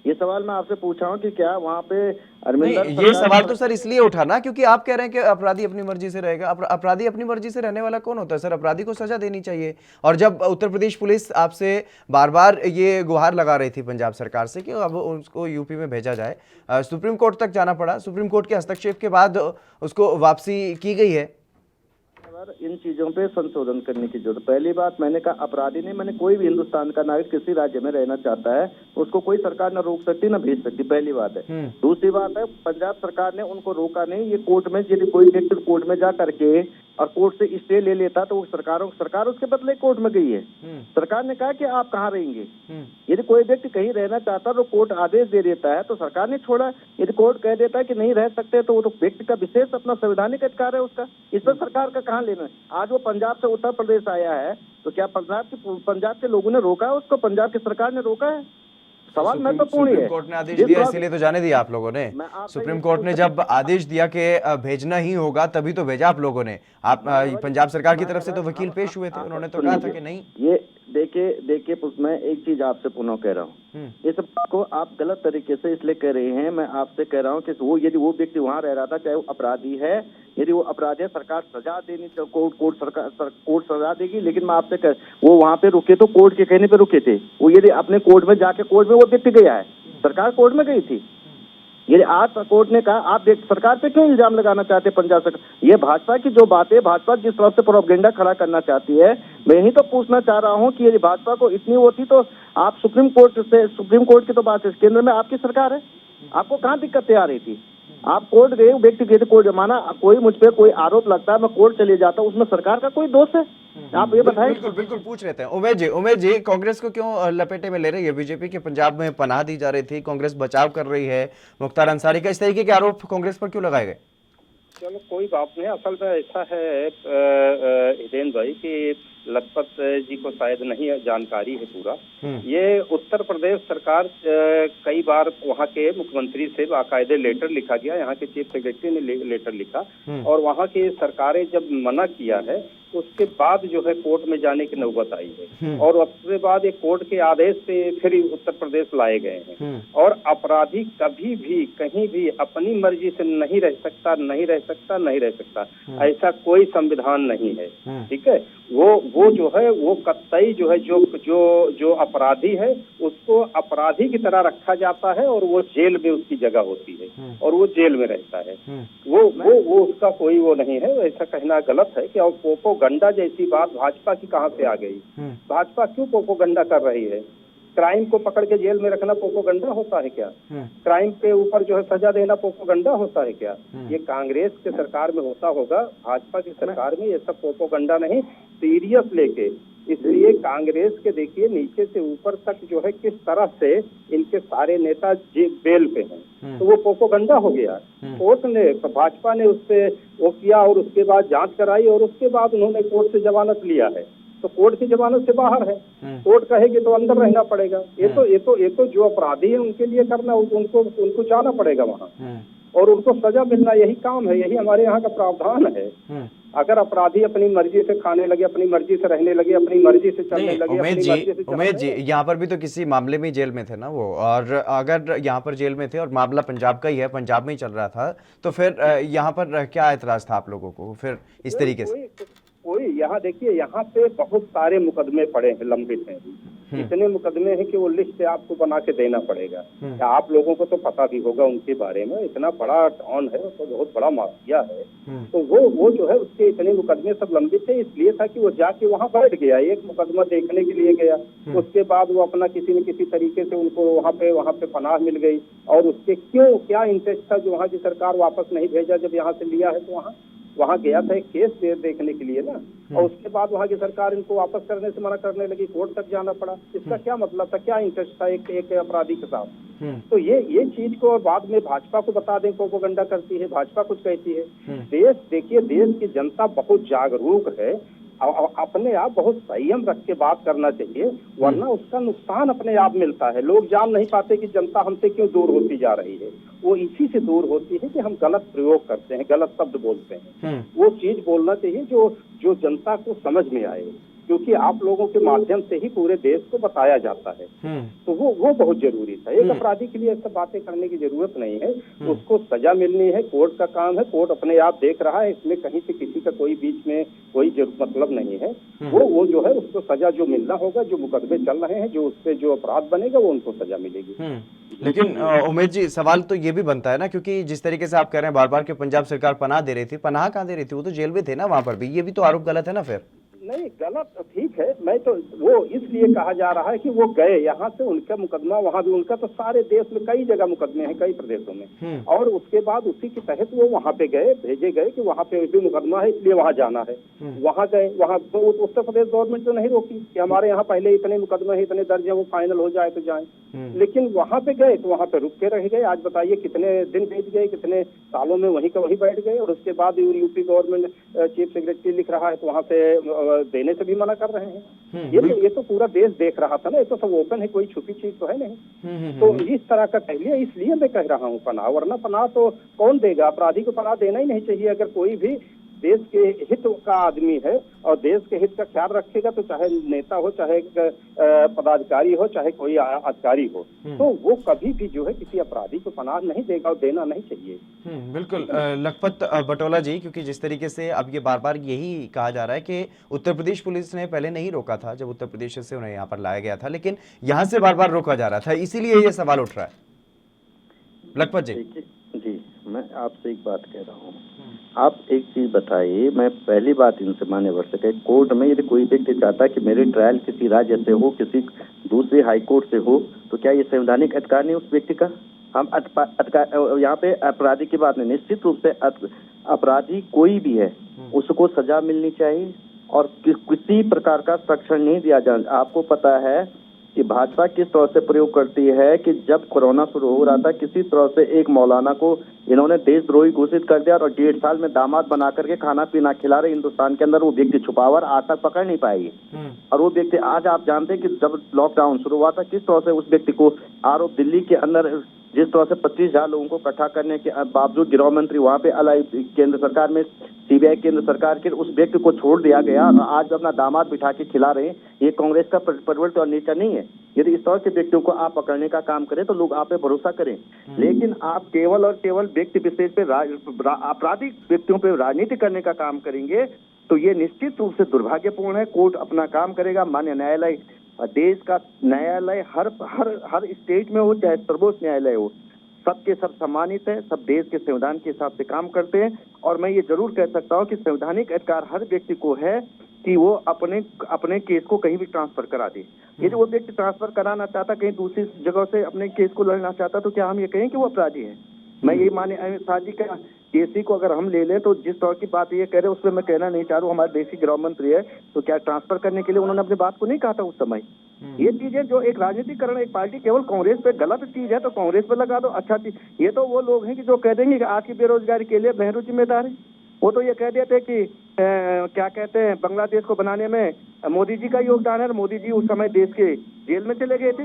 ये सवाल मैं आपसे पूछा हूँ कि क्या वहाँ पे अरविंदर, ये सवाल तो सर इसलिए उठा ना क्योंकि आप कह रहे हैं कि अपराधी अपनी मर्जी से रहेगा। अपराधी अपनी मर्जी से रहने वाला कौन होता है सर? अपराधी को सजा देनी चाहिए। और जब उत्तर प्रदेश पुलिस आपसे बार बार ये गुहार लगा रही थी पंजाब सरकार से कि अब उसको यूपी में भेजा जाए, सुप्रीम कोर्ट तक जाना पड़ा। सुप्रीम कोर्ट के हस्तक्षेप के बाद उसको वापसी की गई है। इन चीजों पे संशोधन करने की जरूरत। पहली बात, मैंने कहा अपराधी नहीं, मैंने कोई भी हिंदुस्तान का नागरिक किसी राज्य में रहना चाहता है उसको कोई सरकार ना रोक सकती ना भेज सकती, पहली बात है। दूसरी बात है, पंजाब सरकार ने उनको रोका नहीं। ये कोर्ट में, यदि कोई व्यक्ति कोर्ट में जा करके और कोर्ट से स्टे ले लेता तो वो सरकार उसके बदले कोर्ट में गई है। सरकार ने कहा कि आप कहाँ रहेंगे। यदि कोई व्यक्ति कहीं रहना चाहता तो कोर्ट आदेश दे देता है तो सरकार ने छोड़ा। यदि कोर्ट कह देता है कि नहीं रह सकते तो वो तो व्यक्ति का विशेष अपना संवैधानिक अधिकार है उसका, इस पर सरकार का कहाँ लेना है। आज वो पंजाब से उत्तर प्रदेश आया है तो क्या पंजाब के लोगों ने रोका है उसको, पंजाब की सरकार ने रोका है? सवाल महत्वपूर्ण है। सुप्रीम कोर्ट ने आदेश दिया इसीलिए तो जाने दिया आप लोगों ने। सुप्रीम कोर्ट ने जब आदेश दिया कि भेजना ही होगा तभी तो भेजा आप लोगों ने। आप पंजाब सरकार की तरफ से तो वकील पेश हुए थे, उन्होंने तो कहा था कि नहीं। ये देखिए मैं एक चीज आपसे पुनः कह रहा हूँ, इस बात को आप गलत तरीके से इसलिए कह रहे हैं। मैं आपसे कह रहा हूँ कि वो यदि वो व्यक्ति वहाँ रह रहा था, चाहे वो अपराधी है, यदि वो अपराधी है, सरकार सजा देनी, कोर्ट सजा देगी। लेकिन मैं आपसे कह, वो वहाँ पे रुके तो कोर्ट के कहने पे रुके थे। वो यदि अपने कोर्ट में जाके, कोर्ट में वो व्यक्ति गया है, सरकार कोर्ट में गई थी। ये आज कोर्ट ने कहा, आप सरकार पे क्यों इल्जाम लगाना चाहते हैं पंजाब सरकार? ये भाजपा की जो बात है, भाजपा जिस तरफ से प्रोपेगेंडा खड़ा करना चाहती है, मैं यही तो पूछना चाह रहा हूँ कि यदि भाजपा को इतनी वो थी तो आप सुप्रीम कोर्ट की तो बात है, केंद्र में आपकी सरकार है, आपको कहाँ दिक्कतें आ रही थी? आप कोर्ट गए, व्यक्ति गए थे कोर्ट जमाना, कोई मुझ पे कोई आरोप लगता है, मैं कोर्ट चले जाता हूँ, उसमें सरकार का कोई दोष है? आप ये बताएं। बिल्कुल पूछ रहे थे। उमेश जी, कांग्रेस को क्यों लपेटे में ले रही है बीजेपी? के पंजाब में पनाह दी जा रही थी, कांग्रेस बचाव कर रही है, मुख्तार अंसारी का इस तरीके के आरोप कांग्रेस पर क्यों लगाए गए? चलो कोई बात नहीं। असल में ऐसा है हितेन भाई कि लखपत जी को शायद नहीं जानकारी है पूरा। ये उत्तर प्रदेश सरकार कई बार वहाँ के मुख्यमंत्री से बाकायदे लेटर लिखा गया, यहाँ के चीफ सेक्रेटरी ने लेटर लिखा और वहाँ की सरकारें जब मना किया है उसके बाद जो है कोर्ट में जाने की नौबत आई है और उसके बाद एक कोर्ट के आदेश से फिर उत्तर प्रदेश लाए गए हैं। और अपराधी कभी भी कहीं भी अपनी मर्जी से नहीं रह सकता, नहीं रह सकता, नहीं रह सकता, ऐसा कोई संविधान नहीं है। ठीक है, वो जो है वो कतई जो है जो अपराधी है उसको अपराधी की तरह रखा जाता है और वो जेल में उसकी जगह होती है और वो जेल में रहता है। वो उसका कोई वो नहीं है। ऐसा कहना गलत है कि पोपोगंडा जैसी बात भाजपा की कहाँ से आ गई? भाजपा क्यों पोपोगंडा कर रही है? क्राइम को पकड़ के जेल में रखना पोपोगंडा होता है क्या? क्राइम के ऊपर जो है सजा देना पोपोगंडा होता है क्या? ये कांग्रेस के सरकार में होता होगा, भाजपा की सरकार में ये सब पोपोगंडा नहीं, सीरियस लेके। इसलिए कांग्रेस के देखिए नीचे से ऊपर तक जो है किस तरह से इनके सारे नेता बेल पे हैं, तो वो पोपोगंडा हो गया। कोर्ट ने, भाजपा ने उससे वो किया और उसके बाद जांच कराई और उसके बाद उन्होंने कोर्ट से जमानत लिया है, तो कोर्ट की जमानत से बाहर है। कोर्ट कहेगी तो अंदर रहना पड़ेगा। ये तो जो अपराधी है उनके लिए करना, उनको जाना पड़ेगा वहाँ और उनको सजा मिलना, यही काम है, यही हमारे यहाँ का प्रावधान है। अगर अपराधी अपनी मर्जी से खाने लगे, अपनी मर्जी से रहने लगे, अपनी मर्जी से चलने लगे, उमेश जी यहाँ पर भी तो किसी मामले में जेल में थे ना वो, और अगर यहाँ पर जेल में थे और मामला पंजाब का ही है, पंजाब में ही चल रहा था, तो फिर यहाँ पर क्या एतराज था आप लोगों को फिर इस तरीके से? कोई यहाँ देखिए, यहाँ पे बहुत सारे मुकदमे पड़े हैं, लंबित हैं। इतने मुकदमे हैं कि वो लिस्ट आपको बना के देना पड़ेगा। आप लोगों को तो पता भी होगा उनके बारे में, इतना बड़ा टॉन है, तो बहुत बड़ा माफिया है। तो वो जो है उसके इतने मुकदमे सब लंबित थे, इसलिए था कि वो जाके वहाँ बैठ गया, एक मुकदमा देखने के लिए गया, उसके बाद वो अपना किसी न किसी तरीके से उनको वहाँ पे पनाह मिल गई। और उसके क्या इंटरेस्ट था जो वहाँ की सरकार वापस नहीं भेजा, जब यहाँ से लिया है तो वहाँ गया था एक केस देखने के लिए ना, और उसके बाद वहाँ की सरकार इनको वापस करने से मना करने लगी, कोर्ट तक जाना पड़ा। इसका क्या मतलब था, क्या इंटरेस्ट था एक अपराधी के साथ? तो ये चीज को बाद में भाजपा को बता दें, प्रोपेगेंडा करती है, भाजपा कुछ कहती है। देखिए देश की जनता बहुत जागरूक है, अपने आप बहुत संयम रख के बात करना चाहिए, वरना उसका नुकसान अपने आप मिलता है। लोग जान नहीं पाते कि जनता हमसे क्यों दूर होती जा रही है। वो इसी से दूर होती है कि हम गलत प्रयोग करते हैं, गलत शब्द बोलते हैं। वो चीज बोलना चाहिए जो जनता को समझ में आए, क्योंकि आप लोगों के माध्यम से ही पूरे देश को बताया जाता है। तो वो बहुत जरूरी था। एक अपराधी के लिए ऐसा बातें करने की जरूरत नहीं है, उसको सजा मिलनी है, कोर्ट का काम है, कोर्ट अपने आप देख रहा है, इसमें कहीं से किसी का कोई बीच में कोई मतलब नहीं है। वो जो है उसको सजा जो मिलना होगा, जो मुकदमे चल रहे हैं, जो उससे जो अपराध बनेगा वो उनको सजा मिलेगी। लेकिन उमेश जी, सवाल तो ये भी बनता है ना, क्योंकि जिस तरीके से आप कह रहे हैं बार बार कि पंजाब सरकार पनाह दे रही थी, पनाह कहाँ दे रही थी? वो तो जेल में थे ना वहां पर भी, ये भी तो आरोप गलत है ना फिर? नहीं गलत ठीक है, मैं तो वो इसलिए कहा जा रहा है कि वो गए यहाँ से, उनका मुकदमा वहाँ भी, उनका तो सारे देश में कई जगह मुकदमे हैं, कई प्रदेशों में, और उसके बाद उसी के तहत वो वहाँ पे गए, भेजे गए कि वहाँ पे भी मुकदमा है इसलिए वहाँ जाना है। वहाँ गए, वहाँ तो उत्तर प्रदेश गवर्नमेंट तो नहीं रोकी कि हमारे यहाँ पहले इतने मुकदमे हैं, इतने दर्ज है, वो फाइनल हो जाए तो जाए, लेकिन वहाँ पे गए तो वहाँ पे रुक के रह गए। आज बताइए कितने दिन बीत गए, कितने सालों में वहीं का वहीं बैठ गए, और उसके बाद यूपी गवर्नमेंट चीफ सेक्रेटरी लिख रहा है तो वहाँ से देने से भी मना कर रहे हैं। ये तो पूरा देश देख रहा था ना, ये तो सब ओपन है, कोई छुपी चीज तो है नहीं। तो इस तरह का कह लिया, इसलिए मैं कह रहा हूँ पनाह, वरना पनाह तो कौन देगा? अपराधी को पनाह देना ही नहीं चाहिए। अगर कोई भी देश के हित का आदमी है और देश के हित का ख्याल रखेगा, तो चाहे नेता हो, चाहे पदाधिकारी हो, चाहे कोई अधिकारी हो, तो वो कभी भी जो है किसी अपराधी को पनाह नहीं देगा और देना नहीं चाहिए। बिल्कुल लखपत बटोला जी, क्योंकि जिस तरीके से अब ये बार बार यही कहा जा रहा है कि उत्तर प्रदेश पुलिस ने पहले नहीं रोका था, जब उत्तर प्रदेश से उन्हें यहाँ पर लाया गया था, लेकिन यहाँ से बार बार रोका जा रहा था, इसीलिए ये सवाल उठ रहा है। लखपत जी। जी, मैं आपसे एक बात कह रहा हूँ, आप एक चीज बताइए। मैं पहली बात इनसे मान्य वर्ष है, कोर्ट में यदि कोई व्यक्ति चाहता है कि मेरी ट्रायल किसी राज्य से हो, किसी दूसरे हाई कोर्ट से हो, तो क्या ये संवैधानिक अधिकार नहीं उस व्यक्ति का? हम यहाँ पे अपराधी की बात नहीं, निश्चित रूप से अपराधी कोई भी है उसको सजा मिलनी चाहिए और किसी प्रकार का संरक्षण नहीं दिया जाना। आपको पता है कि भाजपा किस तरह से प्रयोग करती है कि जब कोरोना शुरू हो रहा था, किसी तरह से एक मौलाना को इन्होंने देशद्रोही घोषित कर दिया और 1.5 साल में दामाद बना करके खाना पीना खिला रहे हिंदुस्तान के अंदर। वो व्यक्ति छुपा हुआ आज तक पकड़ नहीं पाएगी। और वो व्यक्ति आज आप जानते हैं कि जब लॉकडाउन शुरू हुआ था, किस तरह से उस व्यक्ति को आरोप दिल्ली के अंदर जिस तरह से 25,000 लोगों को इकट्ठा करने के बावजूद गृह मंत्री वहाँ पे केंद्र सरकार में सीबीआई केंद्र सरकार के उस व्यक्ति को छोड़ दिया गया और आज अपना दामाद बिठा के खिला रहे हैं। ये कांग्रेस का प्रवृत्ति और नेचर नहीं है। यदि इस तरह के व्यक्तियों को आप पकड़ने का काम करें तो लोग आप पे भरोसा करें, लेकिन आप केवल और केवल व्यक्ति विशेष पे आपराधिक व्यक्तियों पे राजनीति करने का काम करेंगे तो ये निश्चित रूप से दुर्भाग्यपूर्ण है। कोर्ट अपना काम करेगा, मान्य न्यायालय, देश का न्यायालय हर स्टेट में हो, चाहे सर्वोच्च न्यायालय हो, सबके सब सम्मानित है, सब देश के संविधान के हिसाब से काम करते हैं। और मैं ये जरूर कह सकता हूँ कि संवैधानिक अधिकार हर व्यक्ति को है कि वो अपने केस को कहीं भी ट्रांसफर करा दे। यदि वो व्यक्ति ट्रांसफर कराना चाहता, कहीं दूसरी जगह से अपने केस को लड़ना चाहता, तो क्या हम ये कहें कि वो अपराधी है? मैं ये माने शादी का केसी को अगर हम ले लें तो जिस तरह की बात ये कह रहे हैं उसमें मैं कहना नहीं चाह रहा हूँ। हमारे देश के गृह मंत्री है, तो क्या ट्रांसफर करने के लिए उन्होंने अपनी बात को नहीं कहा था उस समय? ये चीजें जो एक राजनीतिकरण, एक पार्टी केवल कांग्रेस पे गलत चीज है तो कांग्रेस पे लगा दो, अच्छा चीज। ये तो वो लोग हैं कि जो कह देंगे कि आज की बेरोजगारी के लिए नेहरू जिम्मेदार है। वो तो ये कह देते कि क्या कहते हैं, बांग्लादेश को बनाने में मोदी जी का योगदान है, मोदी जी उस समय देश के जेल में चले गए थे।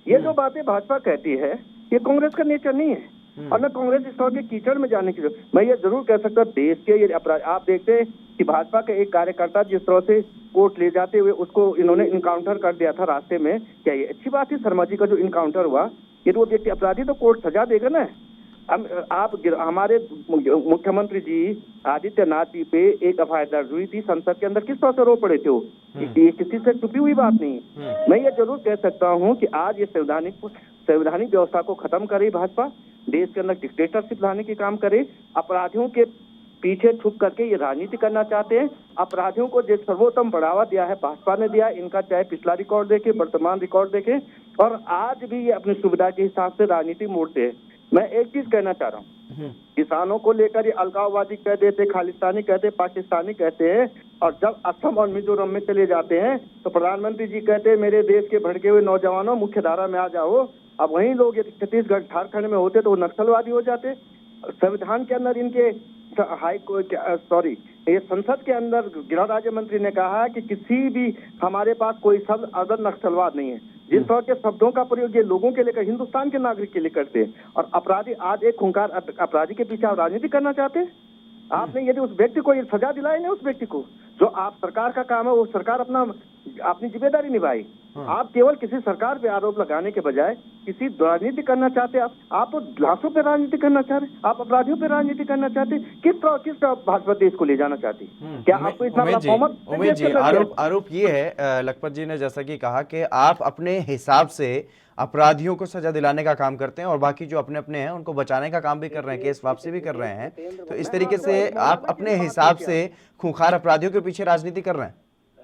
ये जो बातें भाजपा कहती है ये कांग्रेस का नेचर नहीं है और न कांग्रेस इस तरह के कीचड़ में जाने की। मैं ये जरूर कह सकता हूँ, देश के ये अपराध आप देखते हैं कि भाजपा का एक कार्यकर्ता जिस तरह से कोर्ट ले जाते हुए उसको इन्होंने इनकाउंटर कर दिया था रास्ते में, क्या ये अच्छी बात है? शर्मा जी का जो इनकाउंटर हुआ, ये तो वो व्यक्ति अपराधी तो कोर्ट सजा देगा ना। आप हमारे मुख्यमंत्री जी आदित्यनाथ जी पे एक एफआईआर दर्ज हुई थी संसद के अंदर, किस तरह से रो पड़े थे वो, ये किसी से छुपी हुई बात नहीं है। मैं ये जरूर कह सकता हूँ कि आज ये संवैधानिक व्यवस्था को खत्म करे भाजपा, देश के अंदर डिक्टेटरशिप लाने की काम करे, अपराधियों के पीछे छुप करके ये राजनीति करना चाहते हैं। अपराधियों को जो सर्वोत्तम बढ़ावा दिया है भाजपा ने दिया, इनका चाहे पिछला रिकॉर्ड देखे, वर्तमान रिकॉर्ड देखे, और आज भी ये अपनी सुविधा के हिसाब से राजनीति मोड़ते हैं। मैं एक चीज कहना चाह रहा हूँ, किसानों को लेकर ये अलगाववादी कह देते, खालिस्तानी कहते, पाकिस्तानी कहते हैं, और जब असम और मिजोरम में चले जाते हैं तो प्रधानमंत्री जी कहते हैं मेरे देश के भड़के हुए नौजवानों मुख्य धारा में आ जाओ। अब वही लोग यदि छत्तीसगढ़ झारखंड में होते तो वो नक्सलवादी हो जाते। संविधान के अंदर इनके ये संसद के अंदर गृह राज्य मंत्री ने कहा कि किसी भी हमारे पास कोई शब्द अगर नक्सलवाद नहीं है। जिस तरह के शब्दों का प्रयोग ये लोगों के लिए, हिंदुस्तान के नागरिक के लिए करते हैं, और अपराधी आज एक खूंखार अपराधी के पीछे राजनीति करना चाहते हैं। आपने यदि उस व्यक्ति को ये सजा दिलाई नहीं, उस व्यक्ति को जो आप सरकार का काम है वो सरकार अपनी जिम्मेदारी निभाई। आप केवल किसी सरकार पे आरोप लगाने के बजाय किसी राजनीति करना चाहते हैं। आप तो लाशों पे राजनीति करना चाह रहे, आप अपराधियों पे राजनीति करना चाहते। किस तरह भाजपा देश को ले जाना चाहती? क्या आपको इतना उमेश जी, आरोप ये है लखपत जी ने जैसा कि कहा कि आप अपने हिसाब से अपराधियों को सजा दिलाने का काम करते हैं और बाकी जो अपने अपने हैं उनको बचाने का काम भी कर रहे हैं, केस वापसी भी कर रहे हैं। तो इस तरीके से आप अपने हिसाब से खूंखार अपराधियों के पीछे राजनीति कर रहे हैं।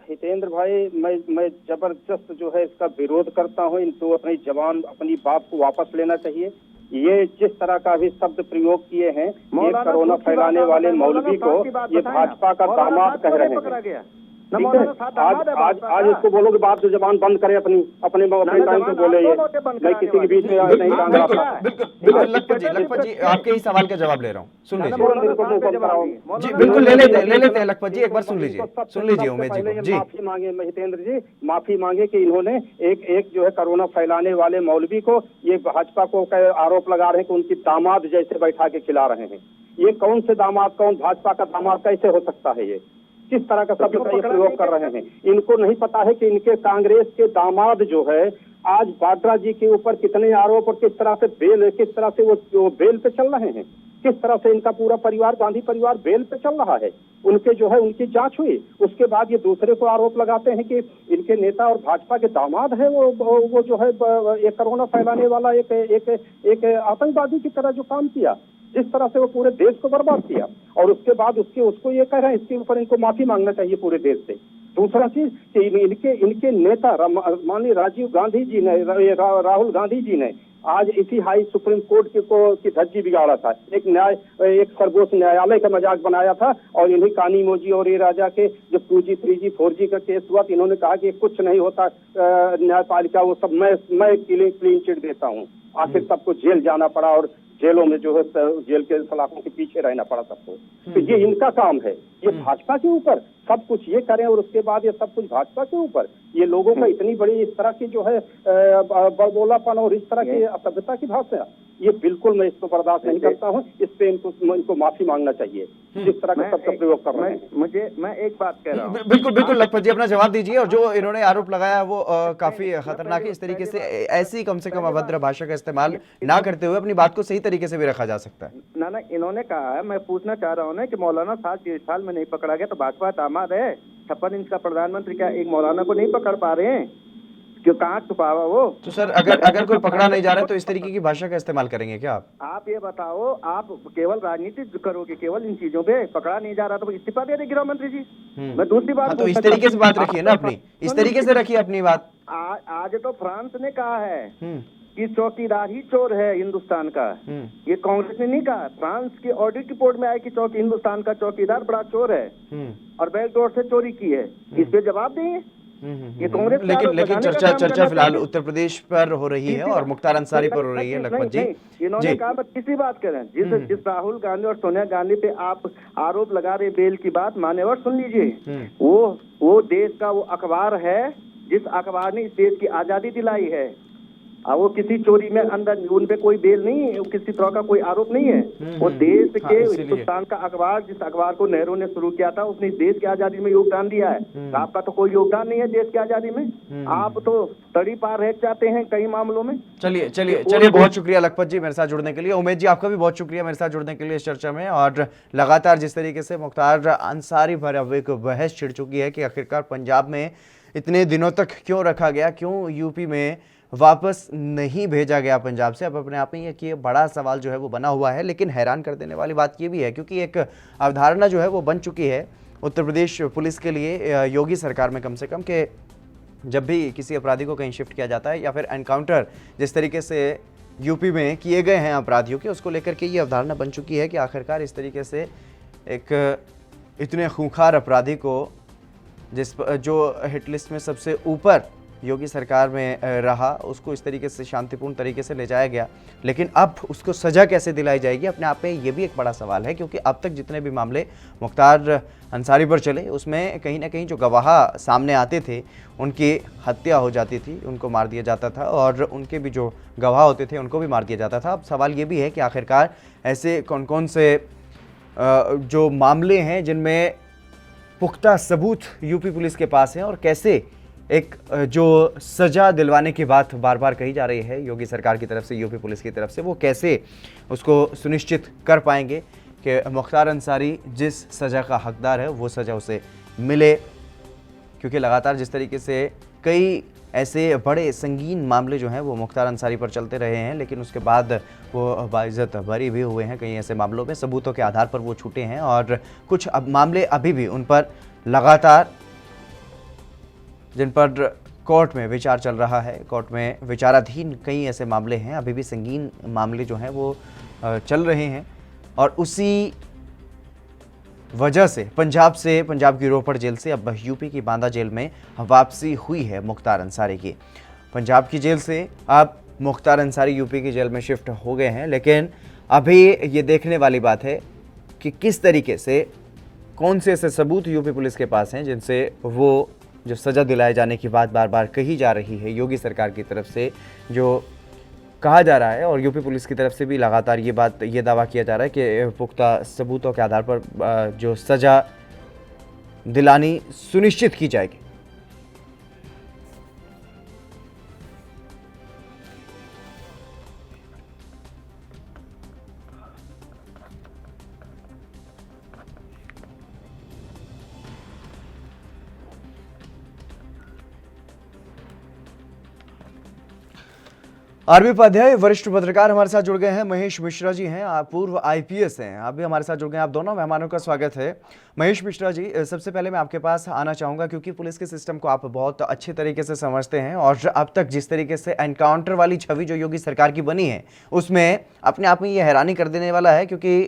हितेंद्र भाई, मैं जबरदस्त जो है इसका विरोध करता हूँ। इनको अपनी जवान, अपनी बात को वापस लेना चाहिए। ये जिस तरह का भी शब्द प्रयोग किए हैं, ये कोरोना फैलाने वाले मौलवी को ये भाजपा का दामाद कह रहे हैं। आज इसको बोलो कि बात जो जबान बंद करे, अपने टाइम पे बोले। ये मैं किसी के बीच में नहीं कहूंगा। बिल्कुल लखपत जी आपके ही सवाल का जवाब ले रहा हूँ, सुन लीजिए। जी बिल्कुल ले लेते हैं लखपत जी, एक बार सुन लीजिए उमेश जी। माफी मांगे हितेंद्र जी, माफी मांगे कि इन्होंने एक जो है कोरोना फैलाने वाले मौलवी को ये भाजपा को आरोप लगा रहे हैं कि उनकी दामाद जैसे बैठा के खिला रहे हैं। ये कौन से दामाद, कौन भाजपा का दामाद कैसे हो सकता है? ये किस तरह का शब्द का ये प्रयोग कर रहे हैं? इनको नहीं पता है कि इनके कांग्रेस के दामाद जो है आज वाड्रा जी के ऊपर कितने आरोप और किस तरह से वो बेल पे चल रहे हैं, किस तरह से इनका पूरा परिवार, गांधी परिवार बेल पे चल रहा है। उनके जो है उनकी जांच हुई, उसके बाद ये दूसरे को आरोप लगाते हैं कि इनके नेता और भाजपा के दामाद है वो जो है एक कोरोना फैलाने वाला एक आतंकवादी की तरह जो काम किया, जिस तरह से वो पूरे देश को बर्बाद किया, और उसके बाद उसको ये कह रहे हैं इसके ऊपर इनको माफी मांगना चाहिए पूरे देश से। दूसरा चीज कि इनके नेता माननीय राजीव गांधी जी ने, राहुल गांधी जी ने आज इसी सुप्रीम कोर्ट की धज्जी बिगाड़ा था। एक सर्वोच्च न्यायालय का मजाक बनाया था, और इन्हीं कानी मोजी और ये राजा के जो 2G 3G 4G का केस हुआ, इन्होंने कहा कि कुछ नहीं होता न्यायपालिका, वो सब मैं क्लीन चिट देता हूँ। आखिर सबको जेल जाना पड़ा और जेलों में जो है जेल के सलाखों के पीछे रहना पड़ा सबको। तो ये इनका काम है, ये भाजपा के ऊपर सब कुछ ये करें और उसके बाद ये सब कुछ भाजपा के ऊपर। ये लोगों का इतनी बड़ी इस तरह की जो है बड़बोलापन और इस तरह की असभ्यता की भाषा, ये बिल्कुल मैं इसको बर्दाश्त नहीं करता हूँ। इस पे इनको माफी मांगना चाहिए जिस तरह का शब्द का प्रयोग कर रहे हैं। मैं एक बात कह रहा हूँ, बिल्कुल लखपत जी अपना जवाब दीजिए। और जो इन्होंने आरोप लगाया वो काफी खतरनाक है। इस तरीके से ऐसी कम से कम अभद्र भाषा का इस्तेमाल ना करते हुए अपनी बात को सही तरीके से भी रखा जा सकता है। ना इन्होंने कहा है, मैं पूछना चाह रहा हूँ ना कि मौलाना 7 साल में नहीं पकड़ा गया तो भाजपा दामाद है। 56 इंच का प्रधानमंत्री क्या एक मौलाना को नहीं पकड़ पा रहे हैं? क्यों, कहाँ छुपा हुआ वो? तो सर अगर कोई पकड़ा नहीं जा रहा है तो इस तरीके की भाषा का इस्तेमाल करेंगे क्या आप ये बताओ, आप केवल राजनीति करोगे केवल इन चीजों पे? पकड़ा नहीं जा रहा तो इस्तीफा दे दे गृह मंत्री जी। मैं दूसरी बात तो इस तरीके से बात रखिए ना अपनी, इस तरीके से रखिए अपनी बात। आज तो फ्रांस ने कहा है कि चौकीदार ही चोर है हिंदुस्तान का। ये कांग्रेस ने नहीं कहा। फ्रांस की ऑडिट रिपोर्ट में आया कि हिंदुस्तान का चौकीदार बड़ा चोर है और बैकडोर से चोरी की है। इस पे जवाब देंगे ये कांग्रेस। लेकिन चर्चा फिलहाल उत्तर प्रदेश पर हो रही है और मुख्तार अंसारी पर हो रही है लखपत जी। इन्होंने कहा बस किसी बात करें, जिस राहुल गांधी और सोनिया गांधी पे आप आरोप लगा रहे बेल की बात, मान्यवर सुन लीजिए। वो देश का वो अखबार है जिस अखबार ने इस देश की आजादी दिलाई है। वो किसी चोरी में अंदर उन पे कोई बेल नहीं है, किसी तरह का कोई आरोप नहीं है। वो देश के हिंदुस्तान का अखबार, जिस अखबार को नेहरू ने शुरू किया था, उसने देश की आजादी में योगदान दिया है। आपका तो कोई योगदान नहीं है देश की आजादी में। आप तो तड़ी पार रह जाते हैं कई मामलों में। चलिए बहुत शुक्रिया लखपत जी मेरे साथ जुड़ने के लिए। उमेद जी आपका भी बहुत शुक्रिया मेरे साथ जुड़ने के लिए इस चर्चा में। और लगातार जिस तरीके से मुख्तार अंसारी पर अब एक बहस छिड़ चुकी है कि आखिरकार पंजाब में इतने दिनों तक क्यों रखा गया, क्यों यूपी में वापस नहीं भेजा गया पंजाब से, अब अपने आप में ये बड़ा सवाल जो है वो बना हुआ है। लेकिन हैरान कर देने वाली बात ये भी है क्योंकि एक अवधारणा जो है वो बन चुकी है उत्तर प्रदेश पुलिस के लिए, योगी सरकार में कम से कम, कि जब भी किसी अपराधी को कहीं शिफ्ट किया जाता है या फिर एनकाउंटर जिस तरीके से यूपी में किए गए हैं अपराधियों के, उसको लेकर के ये अवधारणा बन चुकी है कि आखिरकार इस तरीके से एक इतने खूंखार अपराधी को जो हिट लिस्ट में सबसे ऊपर योगी सरकार में रहा, उसको इस तरीके से शांतिपूर्ण तरीके से ले जाया गया। लेकिन अब उसको सज़ा कैसे दिलाई जाएगी, अपने आप में ये भी एक बड़ा सवाल है क्योंकि अब तक जितने भी मामले मुख्तार अंसारी पर चले उसमें कहीं ना कहीं जो गवाह सामने आते थे उनकी हत्या हो जाती थी, उनको मार दिया जाता था, और उनके भी जो गवाह होते थे उनको भी मार दिया जाता था। अब सवाल ये भी है कि आखिरकार ऐसे कौन कौन से जो मामले हैं जिनमें पुख्ता सबूत यूपी पुलिस के पास हैं, और कैसे एक जो सज़ा दिलवाने की बात बार बार कही जा रही है योगी सरकार की तरफ से, यूपी पुलिस की तरफ से, वो कैसे उसको सुनिश्चित कर पाएंगे कि मुख्तार अंसारी जिस सज़ा का हकदार है वो सज़ा उसे मिले। क्योंकि लगातार जिस तरीके से कई ऐसे बड़े संगीन मामले जो हैं वो मुख्तार अंसारी पर चलते रहे हैं, लेकिन उसके बाद वो बाइज़्ज़त बरी भी हुए हैं। कई ऐसे मामलों में सबूतों के आधार पर वो छूटे हैं, और कुछ मामले अभी भी उन पर लगातार, जिन पर कोर्ट में विचार चल रहा है, कोर्ट में विचाराधीन कई ऐसे मामले हैं, अभी भी संगीन मामले जो हैं वो चल रहे हैं। और उसी वजह से पंजाब की रोपड़ जेल से अब यूपी की बांदा जेल में वापसी हुई है मुख्तार अंसारी की। पंजाब की जेल से अब मुख्तार अंसारी यूपी की जेल में शिफ्ट हो गए हैं। लेकिन अभी ये देखने वाली बात है कि किस तरीके से, कौन से ऐसे सबूत यूपी पुलिस के पास हैं जिनसे वो जो सज़ा दिलाए जाने की बात बार बार कही जा रही है योगी सरकार की तरफ से, जो कहा जा रहा है, और यूपी पुलिस की तरफ से भी लगातार ये दावा किया जा रहा है कि पुख्ता सबूतों के आधार पर जो सज़ा दिलानी सुनिश्चित की जाएगी। आरबी उपाध्याय वरिष्ठ पत्रकार हमारे साथ जुड़ गए हैं। महेश मिश्रा जी हैं, आप पूर्व आईपीएस हैं, आप भी हमारे साथ जुड़ गए हैं। आप दोनों मेहमानों का स्वागत है। महेश मिश्रा जी, सबसे पहले मैं आपके पास आना चाहूँगा क्योंकि पुलिस के सिस्टम को आप बहुत अच्छे तरीके से समझते हैं, और अब तक जिस तरीके से एनकाउंटर वाली छवि जो योगी सरकार की बनी है उसमें अपने आप में ये हैरानी कर देने वाला है, क्योंकि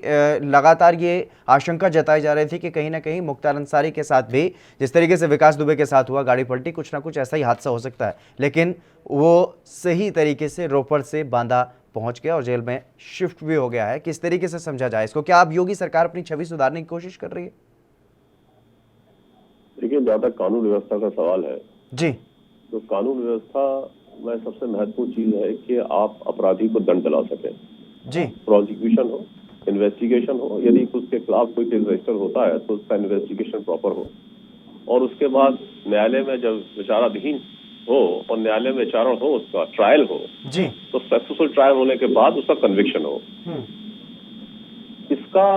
लगातार ये आशंका जताई जा रही थी कि कहीं ना कहीं मुख्तार अंसारी के साथ भी जिस तरीके से विकास दुबे के साथ हुआ, गाड़ी पलटी, कुछ ना कुछ ऐसा ही हादसा हो सकता है। लेकिन वो सही तरीके से रोपड़ से बांदा पहुंच गया और जेल में शिफ्ट भी हो गया है। किस तरीके से समझा जाए इसको? क्या अब योगी सरकार अपनी छवि सुधारने की कोशिश कर रही है? देखिए, जहाँ तक कानून व्यवस्था का सवाल है जी, तो कानून व्यवस्था में सबसे महत्वपूर्ण चीज है कि आप अपराधी को दंड दिला सकें जी। प्रोसिक्यूशन हो, इन्वेस्टिगेशन हो, यदि उसके खिलाफ कोई केस रजिस्टर होता है तो उसका इन्वेस्टिगेशन प्रॉपर हो, और उसके बाद न्यायालय में जब विचाराधीन हो और न्यायालय में विचारण हो, उसका ट्रायल हो जी, तो सक्सेसफुल ट्रायल होने के बाद उसका कन्विक्शन हो। इसका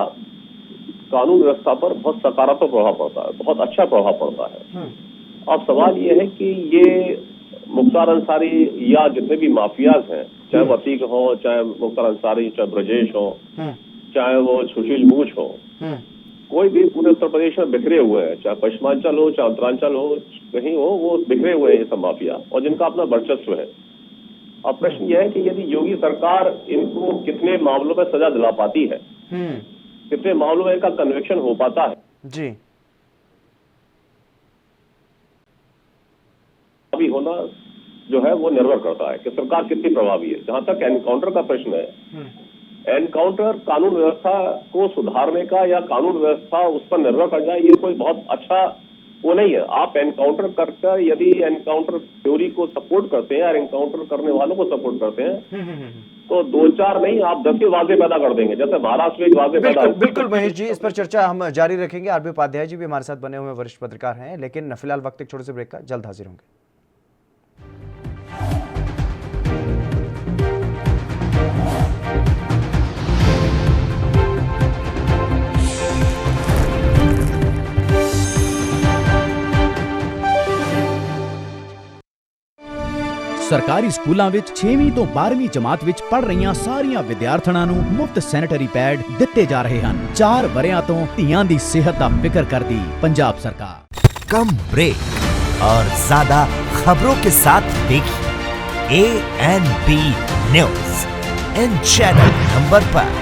कानून व्यवस्था पर बहुत सकारात्मक प्रभाव पड़ता है, बहुत अच्छा प्रभाव पड़ता है। अब सवाल ये है कि ये मुख्तार अंसारी या जितने भी माफियाज हैं, चाहे वो अतीक हो, चाहे मुख्तार अंसारी, चाहे ब्रजेश हो, चाहे वो सुशील मूछ हो, कोई भी पूरे उत्तर प्रदेश में बिखरे हुए हैं, चाहे पश्चिमांचल हो, चाहे उत्तरांचल हो, कहीं हो, वो बिखरे हुए हैं ये सब माफिया, और जिनका अपना वर्चस्व है। अब प्रश्न यह है कि यदि योगी सरकार इनको कितने मामलों में सजा दिला पाती है, कितने मामलों में इनका कन्विक्शन हो पाता है जी। अभी होना जो है वो निर्भर करता है कि सरकार कितनी प्रभावी है। जहां तक एनकाउंटर का प्रश्न है, एनकाउंटर कानून व्यवस्था को सुधारने का या कानून व्यवस्था उस पर निर्भर कर जाए, ये कोई बहुत अच्छा वो नहीं है। आप एनकाउंटर करकर यदि एनकाउंटर थ्योरी को सपोर्ट करते हैं और एनकाउंटर करने वालों को सपोर्ट करते हैं तो 2-4 नहीं, आप 10 के वादे पैदा कर देंगे, जैसे महाराष्ट्र में एक वादे पैदा। बिल्कुल महेश जी, इस पर चर्चा हम जारी रखेंगे। आरबी उपाध्याय जी भी हमारे साथ बने हुए वरिष्ठ पत्रकार हैं, लेकिन फिलहाल वक्त एक छोटे से ब्रेक का, जल्द हाजिर होंगे। ਸਰਕਾਰੀ ਸਕੂਲਾਂ ਵਿੱਚ 6ਵੀਂ ਤੋਂ 12ਵੀਂ ਜਮਾਤ ਵਿੱਚ ਪੜ ਰਹੀਆਂ ਸਾਰੀਆਂ ਵਿਦਿਆਰਥਣਾਂ ਨੂੰ ਮੁਫਤ ਸੈਨੀਟਰੀ ਪੈਡ ਦਿੱਤੇ ਜਾ ਰਹੇ ਹਨ। 4 ਵਰਿਆਂ ਤੋਂ ਧੀਆਂ ਦੀ ਸਿਹਤ ਦਾ ਫਿਕਰ ਕਰਦੀ ਪੰਜਾਬ ਸਰਕਾਰ। कम ब्रेक और ज्यादा खबरों के साथ देखिए ANB news in channel number पर।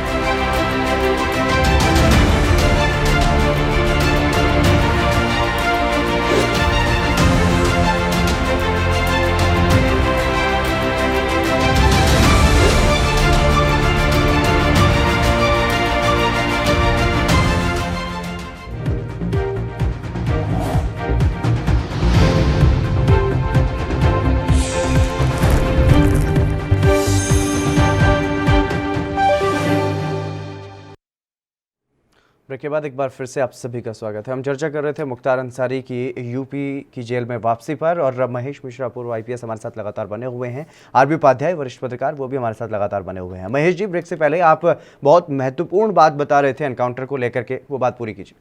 ब्रेक के बाद एक बार फिर से आप सभी का स्वागत है। हम चर्चा कर रहे थे मुख्तार अंसारी की यूपी की जेल में वापसी पर, और महेश मिश्रा पूर्व IPS हमारे साथ लगातार बने हुए हैं। आरबी उपाध्याय वरिष्ठ पत्रकार, वो भी हमारे साथ लगातार बने हुए हैं। महेश जी, ब्रेक से पहले आप बहुत महत्वपूर्ण बात बता रहे थे एनकाउंटर को लेकर के, वो बात पूरी कीजिए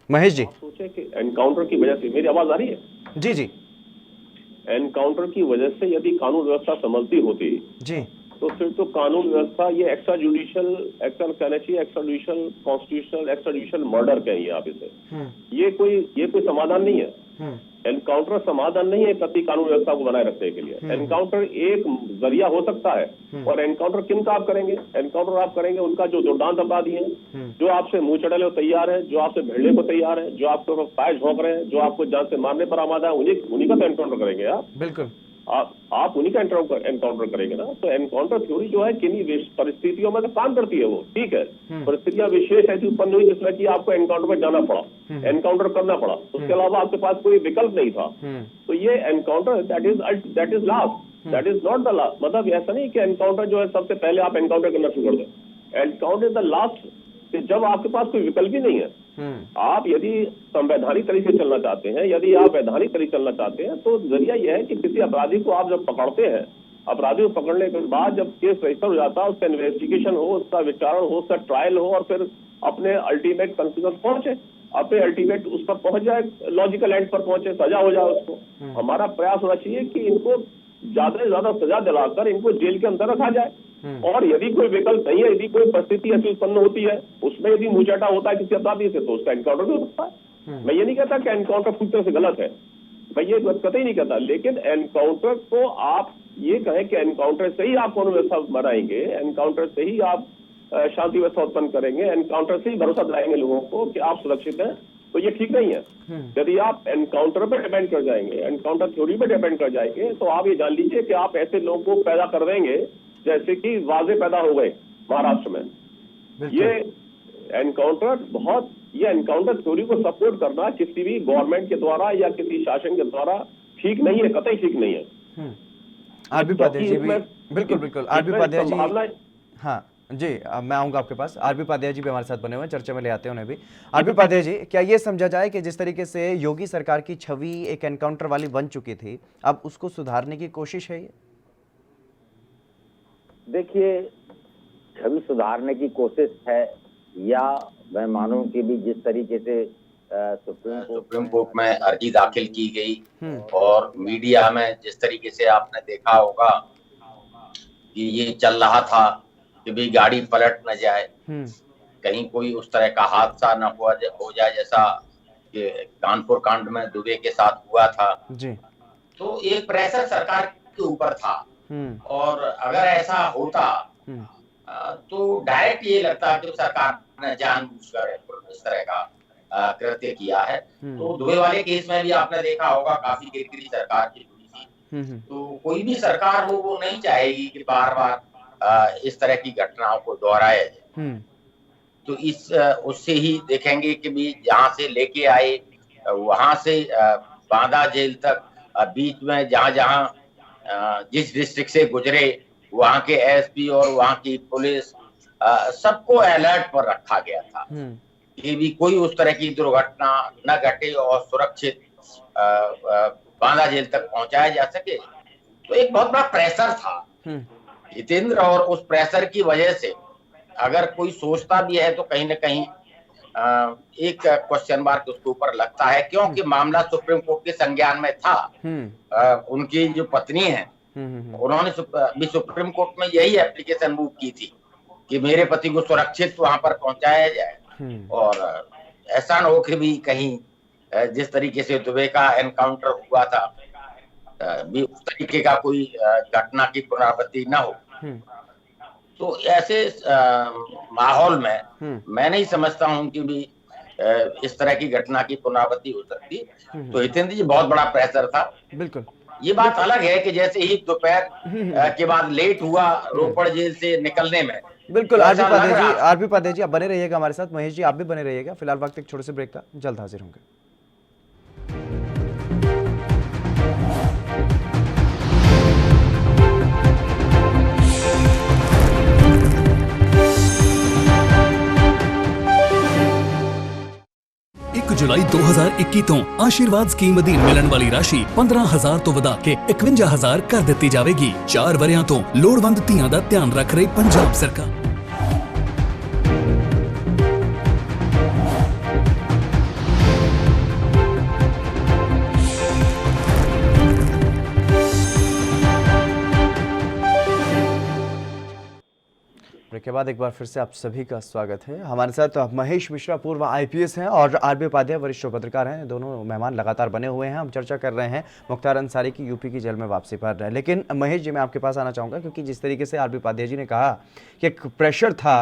महेश जी। सोचे कि एनकाउंटर की वजह से, मेरी आवाज आ रही है? जी जी। एनकाउंटर की वजह से यदि कानून व्यवस्था संभलती होती जी, तो फिर तो कानून व्यवस्था ये एक्स्ट्रा जुडिशियल, एक्स्ट्रा कहना चाहिए extra judicial constitutional, extra judicial murder कहिए आप इसे। ये कोई समाधान नहीं है। एनकाउंटर समाधान नहीं है प्रति कानून व्यवस्था को बनाए रखने के लिए। एनकाउंटर एक जरिया हो सकता है, और एनकाउंटर किन का आप करेंगे? एनकाउंटर आप करेंगे उनका जो दुर्दांत अपराधी हैं, जो आपसे मुंह चढ़ने को तैयार है, जो आपसे भिड़ने को तैयार है, जो आपके ऊपर फायर झोंक रहे हैं, जो आपको जान से मारने पर आमादा है, उन्हीं का तो एनकाउंटर करेंगे आप। बिल्कुल, आप उन्हीं का एनकाउंटर करेंगे ना। तो एनकाउंटर थ्योरी जो है किन्हीं परिस्थितियों में तो काम करती है, वो ठीक है। परिस्थितियां विशेष ऐसी उत्पन्न हुई जिसमें कि आपको एनकाउंटर पर जाना पड़ा, एनकाउंटर करना पड़ा, उसके अलावा आपके पास कोई विकल्प नहीं था। तो ये encounter that is last, that is not the last. मतलब ऐसा नहीं कि एनकाउंटर जो है सबसे पहले आप एनकाउंटर करना शुरू कर दो। एनकाउंटर इज द लास्ट, जब आपके पास कोई विकल्प ही नहीं है। आप यदि संवैधानिक तरीके से चलना चाहते हैं, यदि आप वैधानिक तरीके से चलना चाहते हैं, तो जरिया यह है कि किसी अपराधी को आप जब पकड़ते हैं, अपराधी को पकड़ने के बाद जब केस रजिस्टर हो जाता है, उसका इन्वेस्टिगेशन हो, उसका विचारण हो, उसका ट्रायल हो, और फिर अपने अल्टीमेट कंक्लूजन पहुंचे, अपने अल्टीमेट उस पर पहुंच जाए, लॉजिकल एंड पर पहुंचे, सजा हो जाए उसको। हमारा प्रयास होना चाहिए कि इनको ज्यादा से ज्यादा सजा दिलाकर इनको जेल के अंदर रखा जाए। और यदि कोई विकल्प नहीं है, यदि कोई परिस्थिति ऐसी उत्पन्न होती है, उसमें यदि मुंहचाटा होता है किसी अपराधी से, तो उसका एनकाउंटर भी हो सकता है। मैं ये नहीं कहता कि एनकाउंटर पूरी तरह से गलत है, मैं ये कतई नहीं कहता, लेकिन एनकाउंटर को आप ये कहें कि एनकाउंटर से ही आप कानून व्यवस्था बनाएंगे, एनकाउंटर से ही आप शांति व्यवस्था उत्पन्न करेंगे, एनकाउंटर से ही भरोसा दिलाएंगे लोगों को कि आप सुरक्षित हैं, तो ये ठीक नहीं है। यदि आप एनकाउंटर पर डिपेंड कर जाएंगे, एनकाउंटर थ्योरी पर डिपेंड कर जाएंगे, तो आप ये जान लीजिए कि आप ऐसे लोगों को पैदा कर देंगे जैसे कि वाजे पैदा हो गए महाराष्ट्र में। ये एनकाउंटर थ्योरी को सपोर्ट करना किसी भी गवर्नमेंट के द्वारा या किसी शासन के द्वारा ठीक नहीं है, कतई ठीक नहीं है। आरबी उपाध्याय जी भी, बिल्कुल आरबी उपाध्याय जी, हाँ जी, मैं आऊंगा आपके पास। आरबी उपाध्याय जी भी हमारे साथ बने हुए हैं, चर्चा में ले आते हैं उन्हें भी। आरबी उपाध्याय जी, क्या ये समझा जाए कि जिस तरीके से योगी सरकार की छवि एक एनकाउंटर वाली बन चुकी थी, अब उसको सुधारने की कोशिश है ये? देखिए, छवि सुधारने की कोशिश है, या मैं मानूं कि भी जिस तरीके से सुप्रीम कोर्ट में अर्जी दाखिल की गई, और मीडिया में जिस तरीके से आपने देखा होगा कि ये चल रहा था कि भी गाड़ी पलट न जाए, कहीं कोई उस तरह का हादसा न हो जाए जैसा कि कानपुर कांड में दुबे के साथ हुआ था जी। तो एक प्रेशर सरकार के ऊपर था, और अगर ऐसा होता तो डायरेक्ट ये लगता कि सरकार ने जानबूझकर इस तरह का कृत्य किया है। तो दुबे वाले केस में भी आपने देखा होगा काफी किरकिरी सरकार की हुई थी। तो कोई भी सरकार हो वो नहीं चाहेगी कि बार बार इस तरह की घटनाओं को दोहराया जाए। तो इस उससे ही देखेंगे कि भी जहाँ से लेके आए वहां से बांदा जेल तक बीच में जहाँ जहाँ जिस डिस्ट्रिक्ट से गुजरे वहां के एसपी और वहां की पुलिस सबको अलर्ट पर रखा गया था कि भी कोई उस तरह की दुर्घटना न घटे और सुरक्षित बांदा जेल तक पहुंचाया जा सके। तो एक बहुत बड़ा प्रेशर था हितेंद्र, और उस प्रेशर की वजह से अगर कोई सोचता भी है तो कहीं ना कहीं एक क्वेश्चन मार्क उसके ऊपर लगता है, क्योंकि मामला सुप्रीम कोर्ट के संज्ञान में था। उनकी जो पत्नी है उन्होंने भी सुप्रीम कोर्ट में यही एप्लीकेशन मूव की थी कि मेरे पति को सुरक्षित वहां पर पहुंचाया जाए, और ऐसा न हो कि भी कहीं जिस तरीके से दुबे का एनकाउंटर हुआ था भी उस तरीके का कोई घटना की पुनरावृत्ति न हो। तो ऐसे माहौल में मैं नहीं समझता हूं कि भी इस तरह की घटना की पुनरावृत्ति हो सकती। तो हितेंद्र जी बहुत बड़ा प्रेशर था। बिल्कुल, ये बात अलग है कि जैसे ही दोपहर के बाद लेट हुआ रोपड़ जेल से निकलने में। बिल्कुल, आरपी पाधे जी आप बने रहिएगा हमारे साथ, महेश जी आप भी बने रहिएगा। फिलहाल वक्त एक छोटे से ब्रेक का, जल्द हाजिर होंगे। जुलाई 2021 ਤੋਂ ਆਸ਼ੀਰਵਾਦ ਸਕੀਮ ਅਧੀਨ ਮਿਲਣ ਵਾਲੀ ਰਾਸ਼ੀ 15,000 ਤੋਂ ਵਧਾ ਕੇ 51,000 ਕਰ ਦਿੱਤੀ ਜਾਵੇਗੀ। 4 ਵਰਿਆਂ ਤੋਂ ਲੋੜਵੰਦ ਧੀਆਂ ਦਾ ਧਿਆਨ ਰੱਖ ਰਹੀ ਪੰਜਾਬ ਸਰਕਾਰ। के बाद एक बार फिर से आप सभी का स्वागत है। हमारे साथ महेश मिश्रा पूर्व आईपीएस हैं और आरबी उपाध्याय वरिष्ठ पत्रकार हैं। दोनों मेहमान लगातार बने हुए हैं। हम चर्चा कर रहे हैं मुख्तार अंसारी की यूपी की जेल में वापसी पर। लेकिन महेश जी मैं आपके पास आना चाहूँगा, क्योंकि जिस तरीके से आरबी उपाध्याय जी ने कहा कि एक प्रेशर था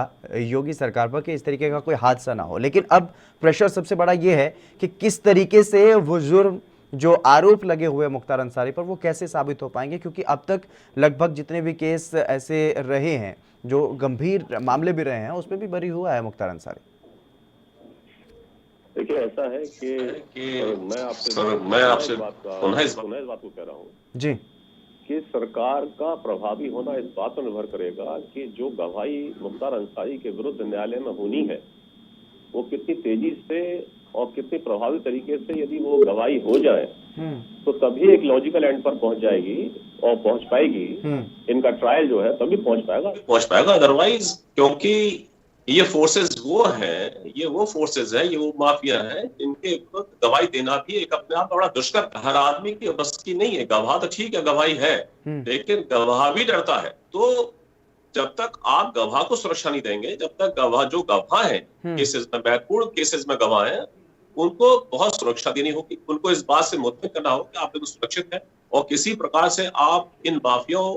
योगी सरकार पर कि इस तरीके का कोई हादसा ना हो, लेकिन अब प्रेशर सबसे बड़ा ये है कि किस तरीके से वो जुर्म जो आरोप लगे हुए मुख्तार अंसारी पर वो कैसे साबित हो पाएंगे, क्योंकि अब तक लगभग जितने भी केस ऐसे रहे हैं जो गंभीर मामले भी रहे हैं उसमें भी बरी हुआ है मुख्तार अंसारी। देखिए ऐसा है कि मैं आपसे पुनः इस बात को कह रहा हूँ जी कि सरकार का प्रभावी होना इस बात पर निर्भर करेगा कि जो गवाही मुख्तार अंसारी के विरुद्ध न्यायालय में होनी है वो कितनी तेजी से और कितने प्रभावी तरीके से यदि वो गवाही हो जाए तो तभी एक लॉजिकल एंड पर पहुंच जाएगी और पहुंच पाएगी। इनका ट्रायल जो है तभी पहुंच पाएगा। अदरवाइज क्योंकि ये फोर्सेस वो फोर्सेस है, ये वो माफिया है जिनके गवाही देना भी एक अपने आप बड़ा दुष्कर, हर आदमी की बस की नहीं है। गवाह तो ठीक है, गवाही है, लेकिन गवाह भी डरता है। तो जब तक आप गवाह को सुरक्षा नहीं देंगे, जब तक गवाह है केसेस में, महत्वपूर्ण केसेस में गवाह है, उनको बहुत सुरक्षा देनी होगी। उनको इस बात से मुतमिन करना होगा कि आप बिल्कुल सुरक्षित है और किसी प्रकार से आप इन माफियाओं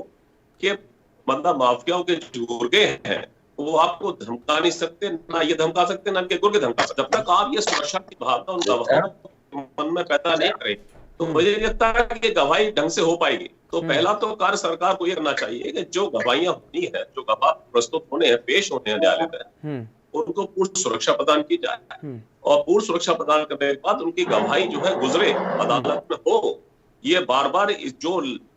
के जो गुर्गे हैं वो आपको धमका नहीं सकते, ना ये धमका सकते, ना इनके गुर्गे धमका सकते। जब तक आप ये सुरक्षा की भावना उन गवाहों के मन में पैदा नहीं करें तो मुझे लगता है कि गवाही ढंग से हो पाएगी। तो पहला तो कार्य सरकार को ये करना चाहिए कि जो गवाहियां होनी है, जो गवाह प्रस्तुत होने हैं, पेश होने हैं न्यायालय में, उनको पूर्ण सुरक्षा प्रदान की जाए और पूर्ण सुरक्षा प्रदान करने के बाद उनकी गवाही जो है गुजरे अदालत में हो। ये बार बार जो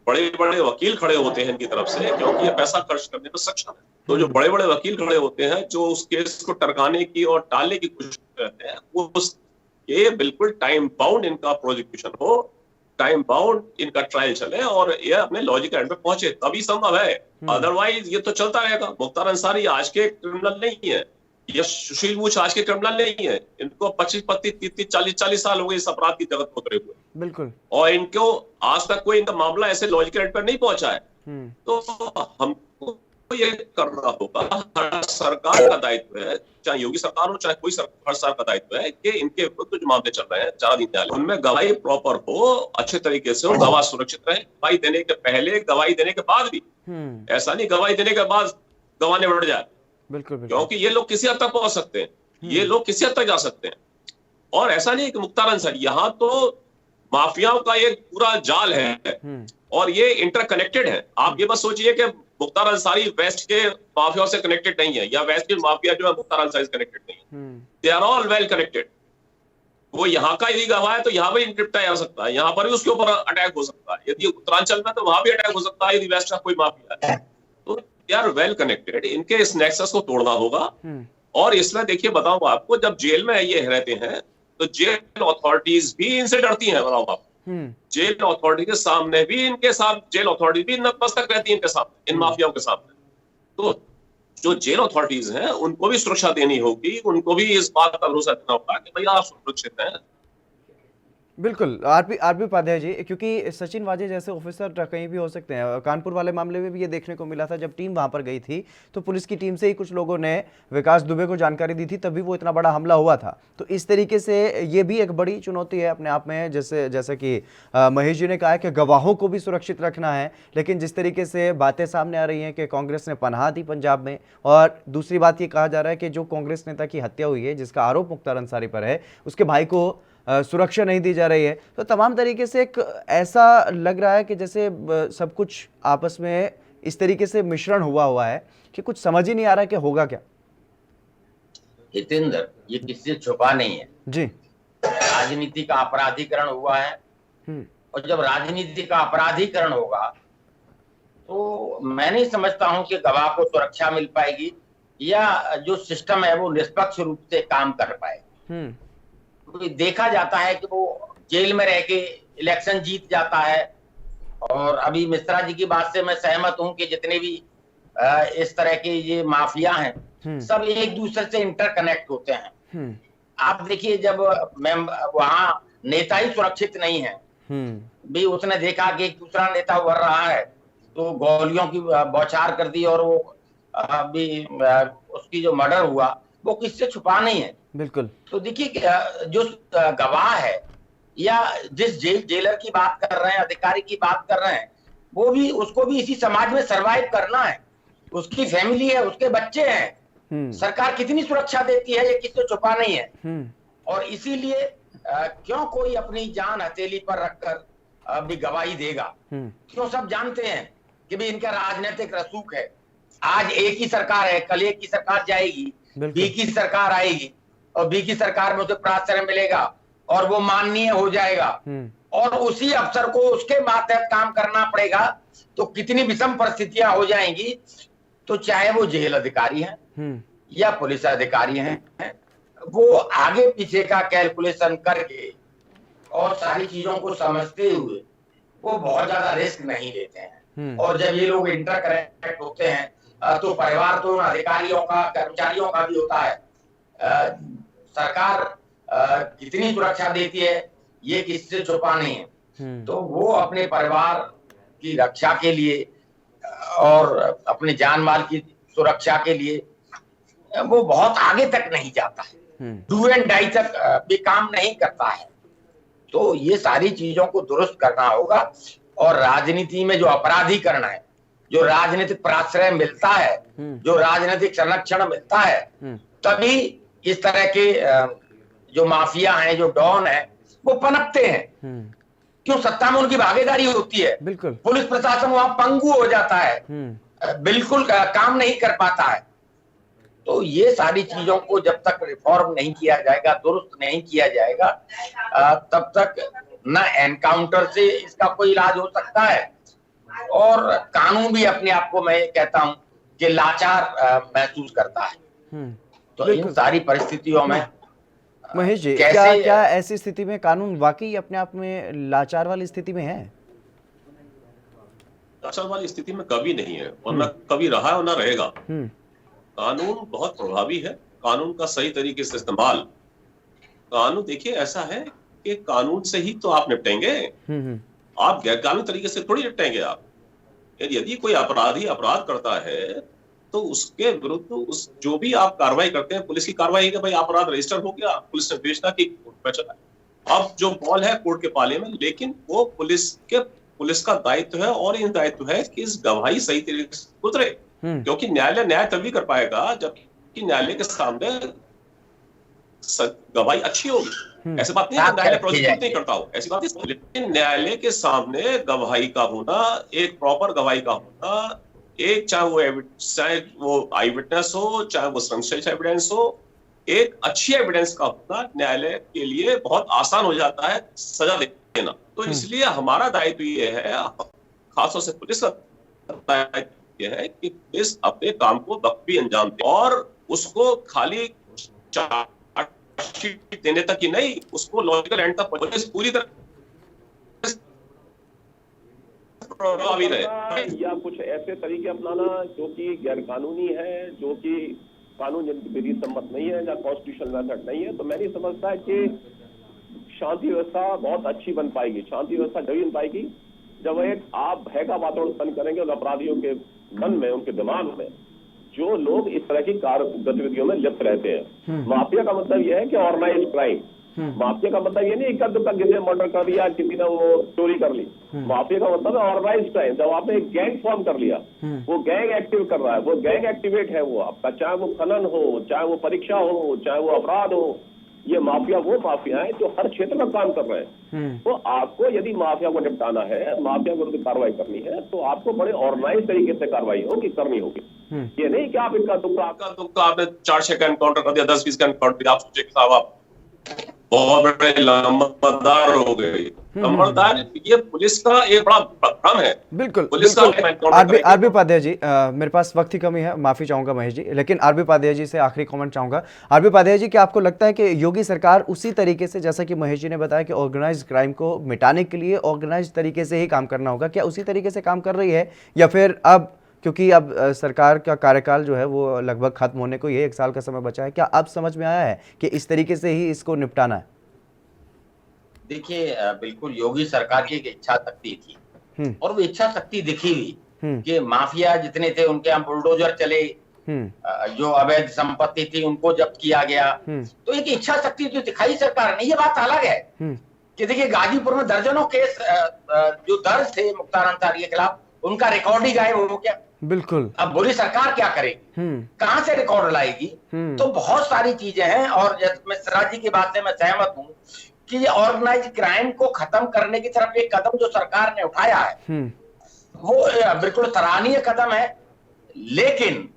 बड़े बड़े वकील खड़े होते हैं इनकी तरफ से, क्योंकि ये पैसा खर्च करने में सक्षम है, तो जो बड़े बड़े वकील खड़े होते हैं जो उस केस को टरकाने की और टालने की कोशिश करते हैं, वो ये बिल्कुल टाइम बाउंड इनका प्रोसिक्यूशन हो, टाइम बाउंड इनका ट्रायल चले और ये अपने लॉजिकल एंड पे पहुंचे, तभी संभव है। अदरवाइज ये तो चलता रहेगा। मुख्तार अंसारी आज के क्रिमिनल नहीं है, ये सुशील मूछ आज के क्रिमिनल नहीं है। इनको 25-30, 40 साल हो गए इस अपराध की जगत में उतरे हुए, बिल्कुल, और इनको आज तक कोई इनका मामला ऐसे लॉजिकल एंड पर नहीं पहुंचा है। तो हमको ये करना होगा, हर सरकार का दायित्व है, चाहे योगी सरकार हो चाहे कोई हर सरकार का दायित्व है कि इनके विरुद्ध जो मामले चल रहे हैं 4 दिन न्यायालय, उनमें गवाही प्रॉपर हो, अच्छे तरीके से हो, गवाह सुरक्षित रहे, गवाही देने के पहले, गवाही देने के बाद भी। ऐसा नहीं गवाही देने के बाद गवाह निबट जाए, बिल्कुल, क्योंकि ये लोग किसी हद तक पहुंच सकते हैं, ये लोग किसी हद तक जा सकते हैं। और ऐसा नहीं कि मुख्तार अंसारी, यहाँ तो माफियाओं का एक पूरा जाल है और ये इंटरकनेक्टेड है। आप ये बस सोचिए कि मुख्तार अंसारी वेस्ट के माफिया से कनेक्टेड नहीं है, या वेस्ट के माफिया जो है मुख्तार अंसारी से कनेक्टेड नहीं है। They are all well connected. वो यहाँ का यदि गवाह है तो यहाँ पर निपटा जा सकता है, यहाँ पर भी उसके ऊपर अटैक हो सकता है। यदि उत्तरांचल में तो वहां भी अटैक हो सकता है यदि वेस्ट का कोई माफिया है। तो दे आर वेल कनेक्टेड। इनके इस नेक्सस को तोड़ना होगा। और इसमें देखिए बताऊंगा आपको, जब जेल में ये रहते हैं तो जेल अथॉरिटीज भी इनसे डरती हैं। बताऊंगा आपको, जेल अथॉरिटी के सामने भी इनके साथ जेल अथॉरिटी भी नतमस्तक रहती है इनके सामने, इन माफियाओं के सामने। तो जो जेल अथॉरिटीज हैं उनको भी सुरक्षा देनी होगी, उनको भी इस बात का भरोसा देना होगा कि भैया आप सुरक्षित हैं। बिल्कुल। आरपी उपाध्याय जी, क्योंकि सचिन वाजे जैसे ऑफिसर कहीं भी हो सकते हैं। कानपुर वाले मामले में भी ये देखने को मिला था, जब टीम वहां पर गई थी तो पुलिस की टीम से ही कुछ लोगों ने विकास दुबे को जानकारी दी थी, तभी वो इतना बड़ा हमला हुआ था। तो इस तरीके से ये भी एक बड़ी चुनौती है अपने आप में। जैसे कि महेश जी ने कहा है कि गवाहों को भी सुरक्षित रखना है, लेकिन जिस तरीके से बातें सामने आ रही हैं कि कांग्रेस ने पनाह दी पंजाब में, और दूसरी बात ये कहा जा रहा है कि जो कांग्रेस नेता की हत्या हुई है, जिसका आरोप मुख्तार अंसारी पर है, उसके भाई को सुरक्षा नहीं दी जा रही है। तो तमाम तरीके से एक ऐसा लग रहा है कि जैसे सब कुछ आपस में इस तरीके से मिश्रण हुआ है कि कुछ समझ ही नहीं आ रहा कि होगा क्या। हितेंद्र, ये किसी से छुपा नहीं है जी, राजनीति का अपराधीकरण हुआ है। और जब राजनीति का अपराधीकरण होगा तो मैं नहीं समझता हूं कि गवाह को सुरक्षा मिल पाएगी या जो सिस्टम है वो निष्पक्ष रूप से काम कर पाएगा। देखा जाता है कि वो जेल में रह के इलेक्शन जीत जाता है। और अभी मिश्रा जी की बात से मैं सहमत हूं कि जितने भी इस तरह के ये माफिया हैं सब एक दूसरे से इंटरकनेक्ट होते हैं। आप देखिए, जब वहां नेता ही सुरक्षित नहीं है, भी उसने देखा कि एक दूसरा नेता उभर रहा है तो गोलियों की बौछार कर दी, और वो अभी उसकी जो मर्डर हुआ वो किससे छुपा नहीं है। बिल्कुल। तो देखिए, जो गवाह है या जिस जेलर की बात कर रहे हैं, अधिकारी की बात कर रहे हैं, वो भी उसको भी इसी समाज में सरवाइव करना है। उसकी फैमिली है, उसके बच्चे हैं। सरकार कितनी सुरक्षा देती है ये किससे छुपा नहीं है। और इसीलिए क्यों कोई अपनी जान हथेली पर रखकर अभी गवाही देगा? क्यों? सब जानते हैं कि भी इनका राजनीतिक रसूख है। आज एक ही सरकार है, कल एक की सरकार जाएगी, बी की सरकार आएगी, और बी की सरकार में उसे प्राश्रय मिलेगा और वो माननीय हो जाएगा, और उसी अफसर को उसके मातहत काम करना पड़ेगा। तो कितनी विषम परिस्थितियां हो जाएंगी। तो चाहे वो जेल अधिकारी हैं या पुलिस अधिकारी हैं, वो आगे पीछे का कैलकुलेशन करके और सारी चीजों को समझते हुए वो बहुत ज्यादा रिस्क नहीं लेते हैं। और जब ये लोग इंटरकनेक्ट होते हैं तो परिवार तो अधिकारियों का, कर्मचारियों का भी होता है। सरकार कितनी सुरक्षा देती है ये किससे छुपा नहीं है। तो वो अपने परिवार की रक्षा के लिए और अपने जान माल की सुरक्षा के लिए वो बहुत आगे तक नहीं जाता है, डू एंड डाई तक भी काम नहीं करता है। तो ये सारी चीजों को दुरुस्त करना होगा। और राजनीति में जो अपराधीकरण है, जो राजनीतिक प्राश्रय मिलता है, जो राजनीतिक संरक्षण मिलता है, तभी इस तरह के जो माफिया हैं, जो डॉन हैं, वो पनपते हैं। क्यों? सत्ता में उनकी भागीदारी होती है। बिल्कुल। पुलिस प्रशासन वहां पंगु हो जाता है, बिल्कुल काम नहीं कर पाता है। तो ये सारी चीजों को जब तक रिफॉर्म नहीं किया जाएगा, दुरुस्त नहीं किया जाएगा, तब तक न एनकाउंटर से इसका कोई इलाज हो सकता है, और कानून भी अपने आप को, मैं कहता हूं कि लाचार महसूस करता है। तो इन सारी परिस्थितियों में महेश जी, क्या ऐसी स्थिति में कानून वाकई अपने आप में लाचार वाली स्थिति में है? लाचार वाली स्थिति में कभी नहीं है, और न कभी रहा है और न रहेगा। कानून बहुत प्रभावी है, कानून का सही तरीके से इस्तेमाल। कानून देखिए ऐसा है कि कानून से ही तो आप निपटेंगे, आप गैर कानूनी तरीके से थोड़ी निपटेंगे। आप यदि कोई अपराधी अपराध करता है तो उसके विरुद्ध उस जो भी आप कार्रवाई करते हैं, पुलिस की कार्रवाई है, भाई अपराध रजिस्टर हो गया, पुलिस ने भेजना कि कोर्ट में चला। अब जो बॉल है कोर्ट के पाले में, लेकिन वो पुलिस का दायित्व है, और इन दायित्व है कि इस गवाही सही तरीके से उतरे, क्योंकि न्यायालय न्याय तभी कर पाएगा जबकि न्यायालय के सामने गवाही अच्छी होगी। ऐसी बात नहीं है न्यायालय प्रोसिक्यूट नहीं करता हो, ऐसी बात नहीं, लेकिन न्यायालय के सामने गवाही का होना, एक प्रॉपर गवाही का होना, एक चाहे वो आई विटनेस हो, चाहे वो सर्कमस्टेंशियल एविडेंस हो, एक अच्छी एविडेंस का होना न्यायालय के लिए बहुत आसान हो जाता है सजा देना। तो इसलिए हमारा दायित्व ये है, खासतौर से पुलिस का दायित्व ये है कि पुलिस अपने काम को बखूबी अंजाम दे और उसको खाली चार्जशीट देने तक ही नहीं, उसको लॉजिकल एंड तक पुलिस पूरी तरह प्रभावी रहे, या कुछ ऐसे तरीके अपनाना जो कि गैर कानूनी है, जो कि कानून विधि सम्मत नहीं है या कॉन्स्टिट्यूशनल मेथड नहीं है। तो मैं नहीं समझता है कि शांति व्यवस्था बहुत अच्छी बन पाएगी। शांति व्यवस्था जब बन पाएगी जब एक आप भय का वातावरण उत्पन्न करेंगे उन अपराधियों के मन में, उनके दिमाग में, जो लोग इस तरह की गतिविधियों में लिप्त रहते हैं। माफिया का मतलब यह है कि ऑर्गेनाइज्ड क्राइम। माफिया का मतलब ये नहीं इक्का दुक्का किसी ने मर्डर कर दिया, किसी ने वो चोरी कर ली। माफिया का मतलब है ऑर्गेनाइज्ड क्राइम। जब आपने एक गैंग फॉर्म कर लिया, वो गैंग एक्टिव कर रहा है, वो गैंग एक्टिवेट है वो आपका, चाहे वो खनन हो, चाहे वो परीक्षा हो, चाहे वो अपराध हो, ये माफिया वो माफिया है जो हर क्षेत्र में काम कर रहे हैं। तो आपको यदि माफिया को निपटाना है, माफिया को कार्रवाई करनी है, तो आपको बड़े ऑर्गेनाइज तरीके से कार्रवाई करनी होगी। ये नहीं कि आप इनका दुक्का आपने 4-6 का एनकाउंटर कर दिया, 10-20 का एनकाउंटर, आप सोचे साहब आप बहुत बड़े लंबरदार हो गए। लंबरदार ये पुलिस का एक बड़ा भ्रम है। बिल्कुल, पुलिस आरबी उपाध्याय जी, मेरे पास वक्त की कमी है, माफी चाहूंगा महेश जी, लेकिन आरबी उपाध्याय जी से आखिरी कमेंट चाहूंगा। आरबी उपाध्याय जी, क्या आपको लगता है कि योगी सरकार उसी तरीके से, जैसा कि महेश जी ने बताया कि ऑर्गेनाइज्ड क्राइम को मिटाने के लिए ऑर्गेनाइज्ड तरीके से ही काम करना होगा, क्या उसी तरीके से काम कर रही है, या फिर अब क्योंकि अब सरकार का कार्यकाल जो है वो लगभग खत्म होने को ये 1 साल का समय बचा है, क्या अब समझ में आया है कि इस तरीके से ही इसको निपटाना है? देखिए, बिल्कुल योगी सरकार की एक इच्छा शक्ति थी और वो इच्छा शक्ति दिखी हुई कि माफिया जितने थे उनके यहाँ बुलडोजर चले, जो अवैध संपत्ति थी उनको जब्त किया गया। तो एक इच्छा शक्ति जो दिखाई सरकार ने, ये बात अलग है कि देखिए गाजीपुर में दर्जनों केस जो दर्ज थे मुख्तार अंसारी के खिलाफ, उनका रिकॉर्ड ही गायब हो गया। बिल्कुल। अब बुरी सरकार क्या करेगी, कहां से रिकॉर्ड लाएगी? तो बहुत सारी चीजें हैं और मिश्रा जी की बात से मैं सहमत हूं कि ऑर्गेनाइज क्राइम को खत्म करने की तरफ एक कदम जो सरकार ने उठाया है वो बिल्कुल सराहनीय कदम है। लेकिन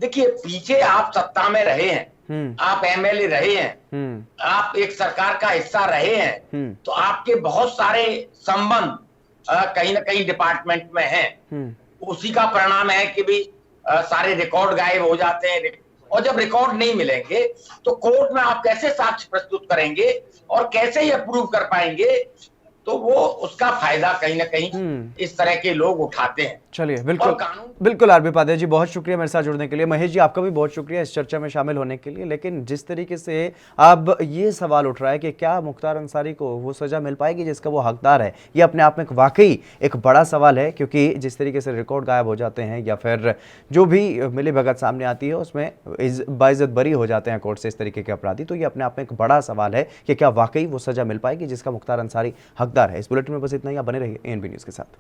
देखिए, पीछे आप सत्ता में रहे हैं, आप एमएलए रहे हैं, आप एक सरकार का हिस्सा रहे हैं, तो आपके बहुत सारे संबंध कहीं ना कहीं डिपार्टमेंट में हैं। उसी का परिणाम है कि भी सारे रिकॉर्ड गायब हो जाते हैं, और जब रिकॉर्ड नहीं मिलेंगे तो कोर्ट में आप कैसे साक्ष्य प्रस्तुत करेंगे और कैसे ये प्रूव कर पाएंगे? तो वो उसका फायदा कहीं ना कहीं इस तरह के लोग उठाते हैं। चलिए, बिल्कुल आरबी उपाध्याय जी, बहुत शुक्रिया मेरे साथ जुड़ने के लिए। महेश जी, आपका भी बहुत शुक्रिया इस चर्चा में शामिल होने के लिए। लेकिन जिस तरीके से अब ये सवाल उठ रहा है कि क्या मुख्तार अंसारी को वो सजा मिल पाएगी जिसका वो हकदार है, ये अपने आप में वाकई एक बड़ा सवाल है, क्योंकि जिस तरीके से रिकॉर्ड गायब हो जाते हैं या फिर जो भी मिलीभगत सामने आती है उसमें बाइज्जत बरी हो जाते हैं कोर्ट से इस तरीके के अपराधी। तो ये अपने आप में एक बड़ा सवाल है कि क्या वाकई वो सजा मिल पाएगी जिसका मुख्तार अंसारी हकदार है। इस बुलेटिन में बस इतना ही, आप बने रहिए एएनबी न्यूज़ के साथ।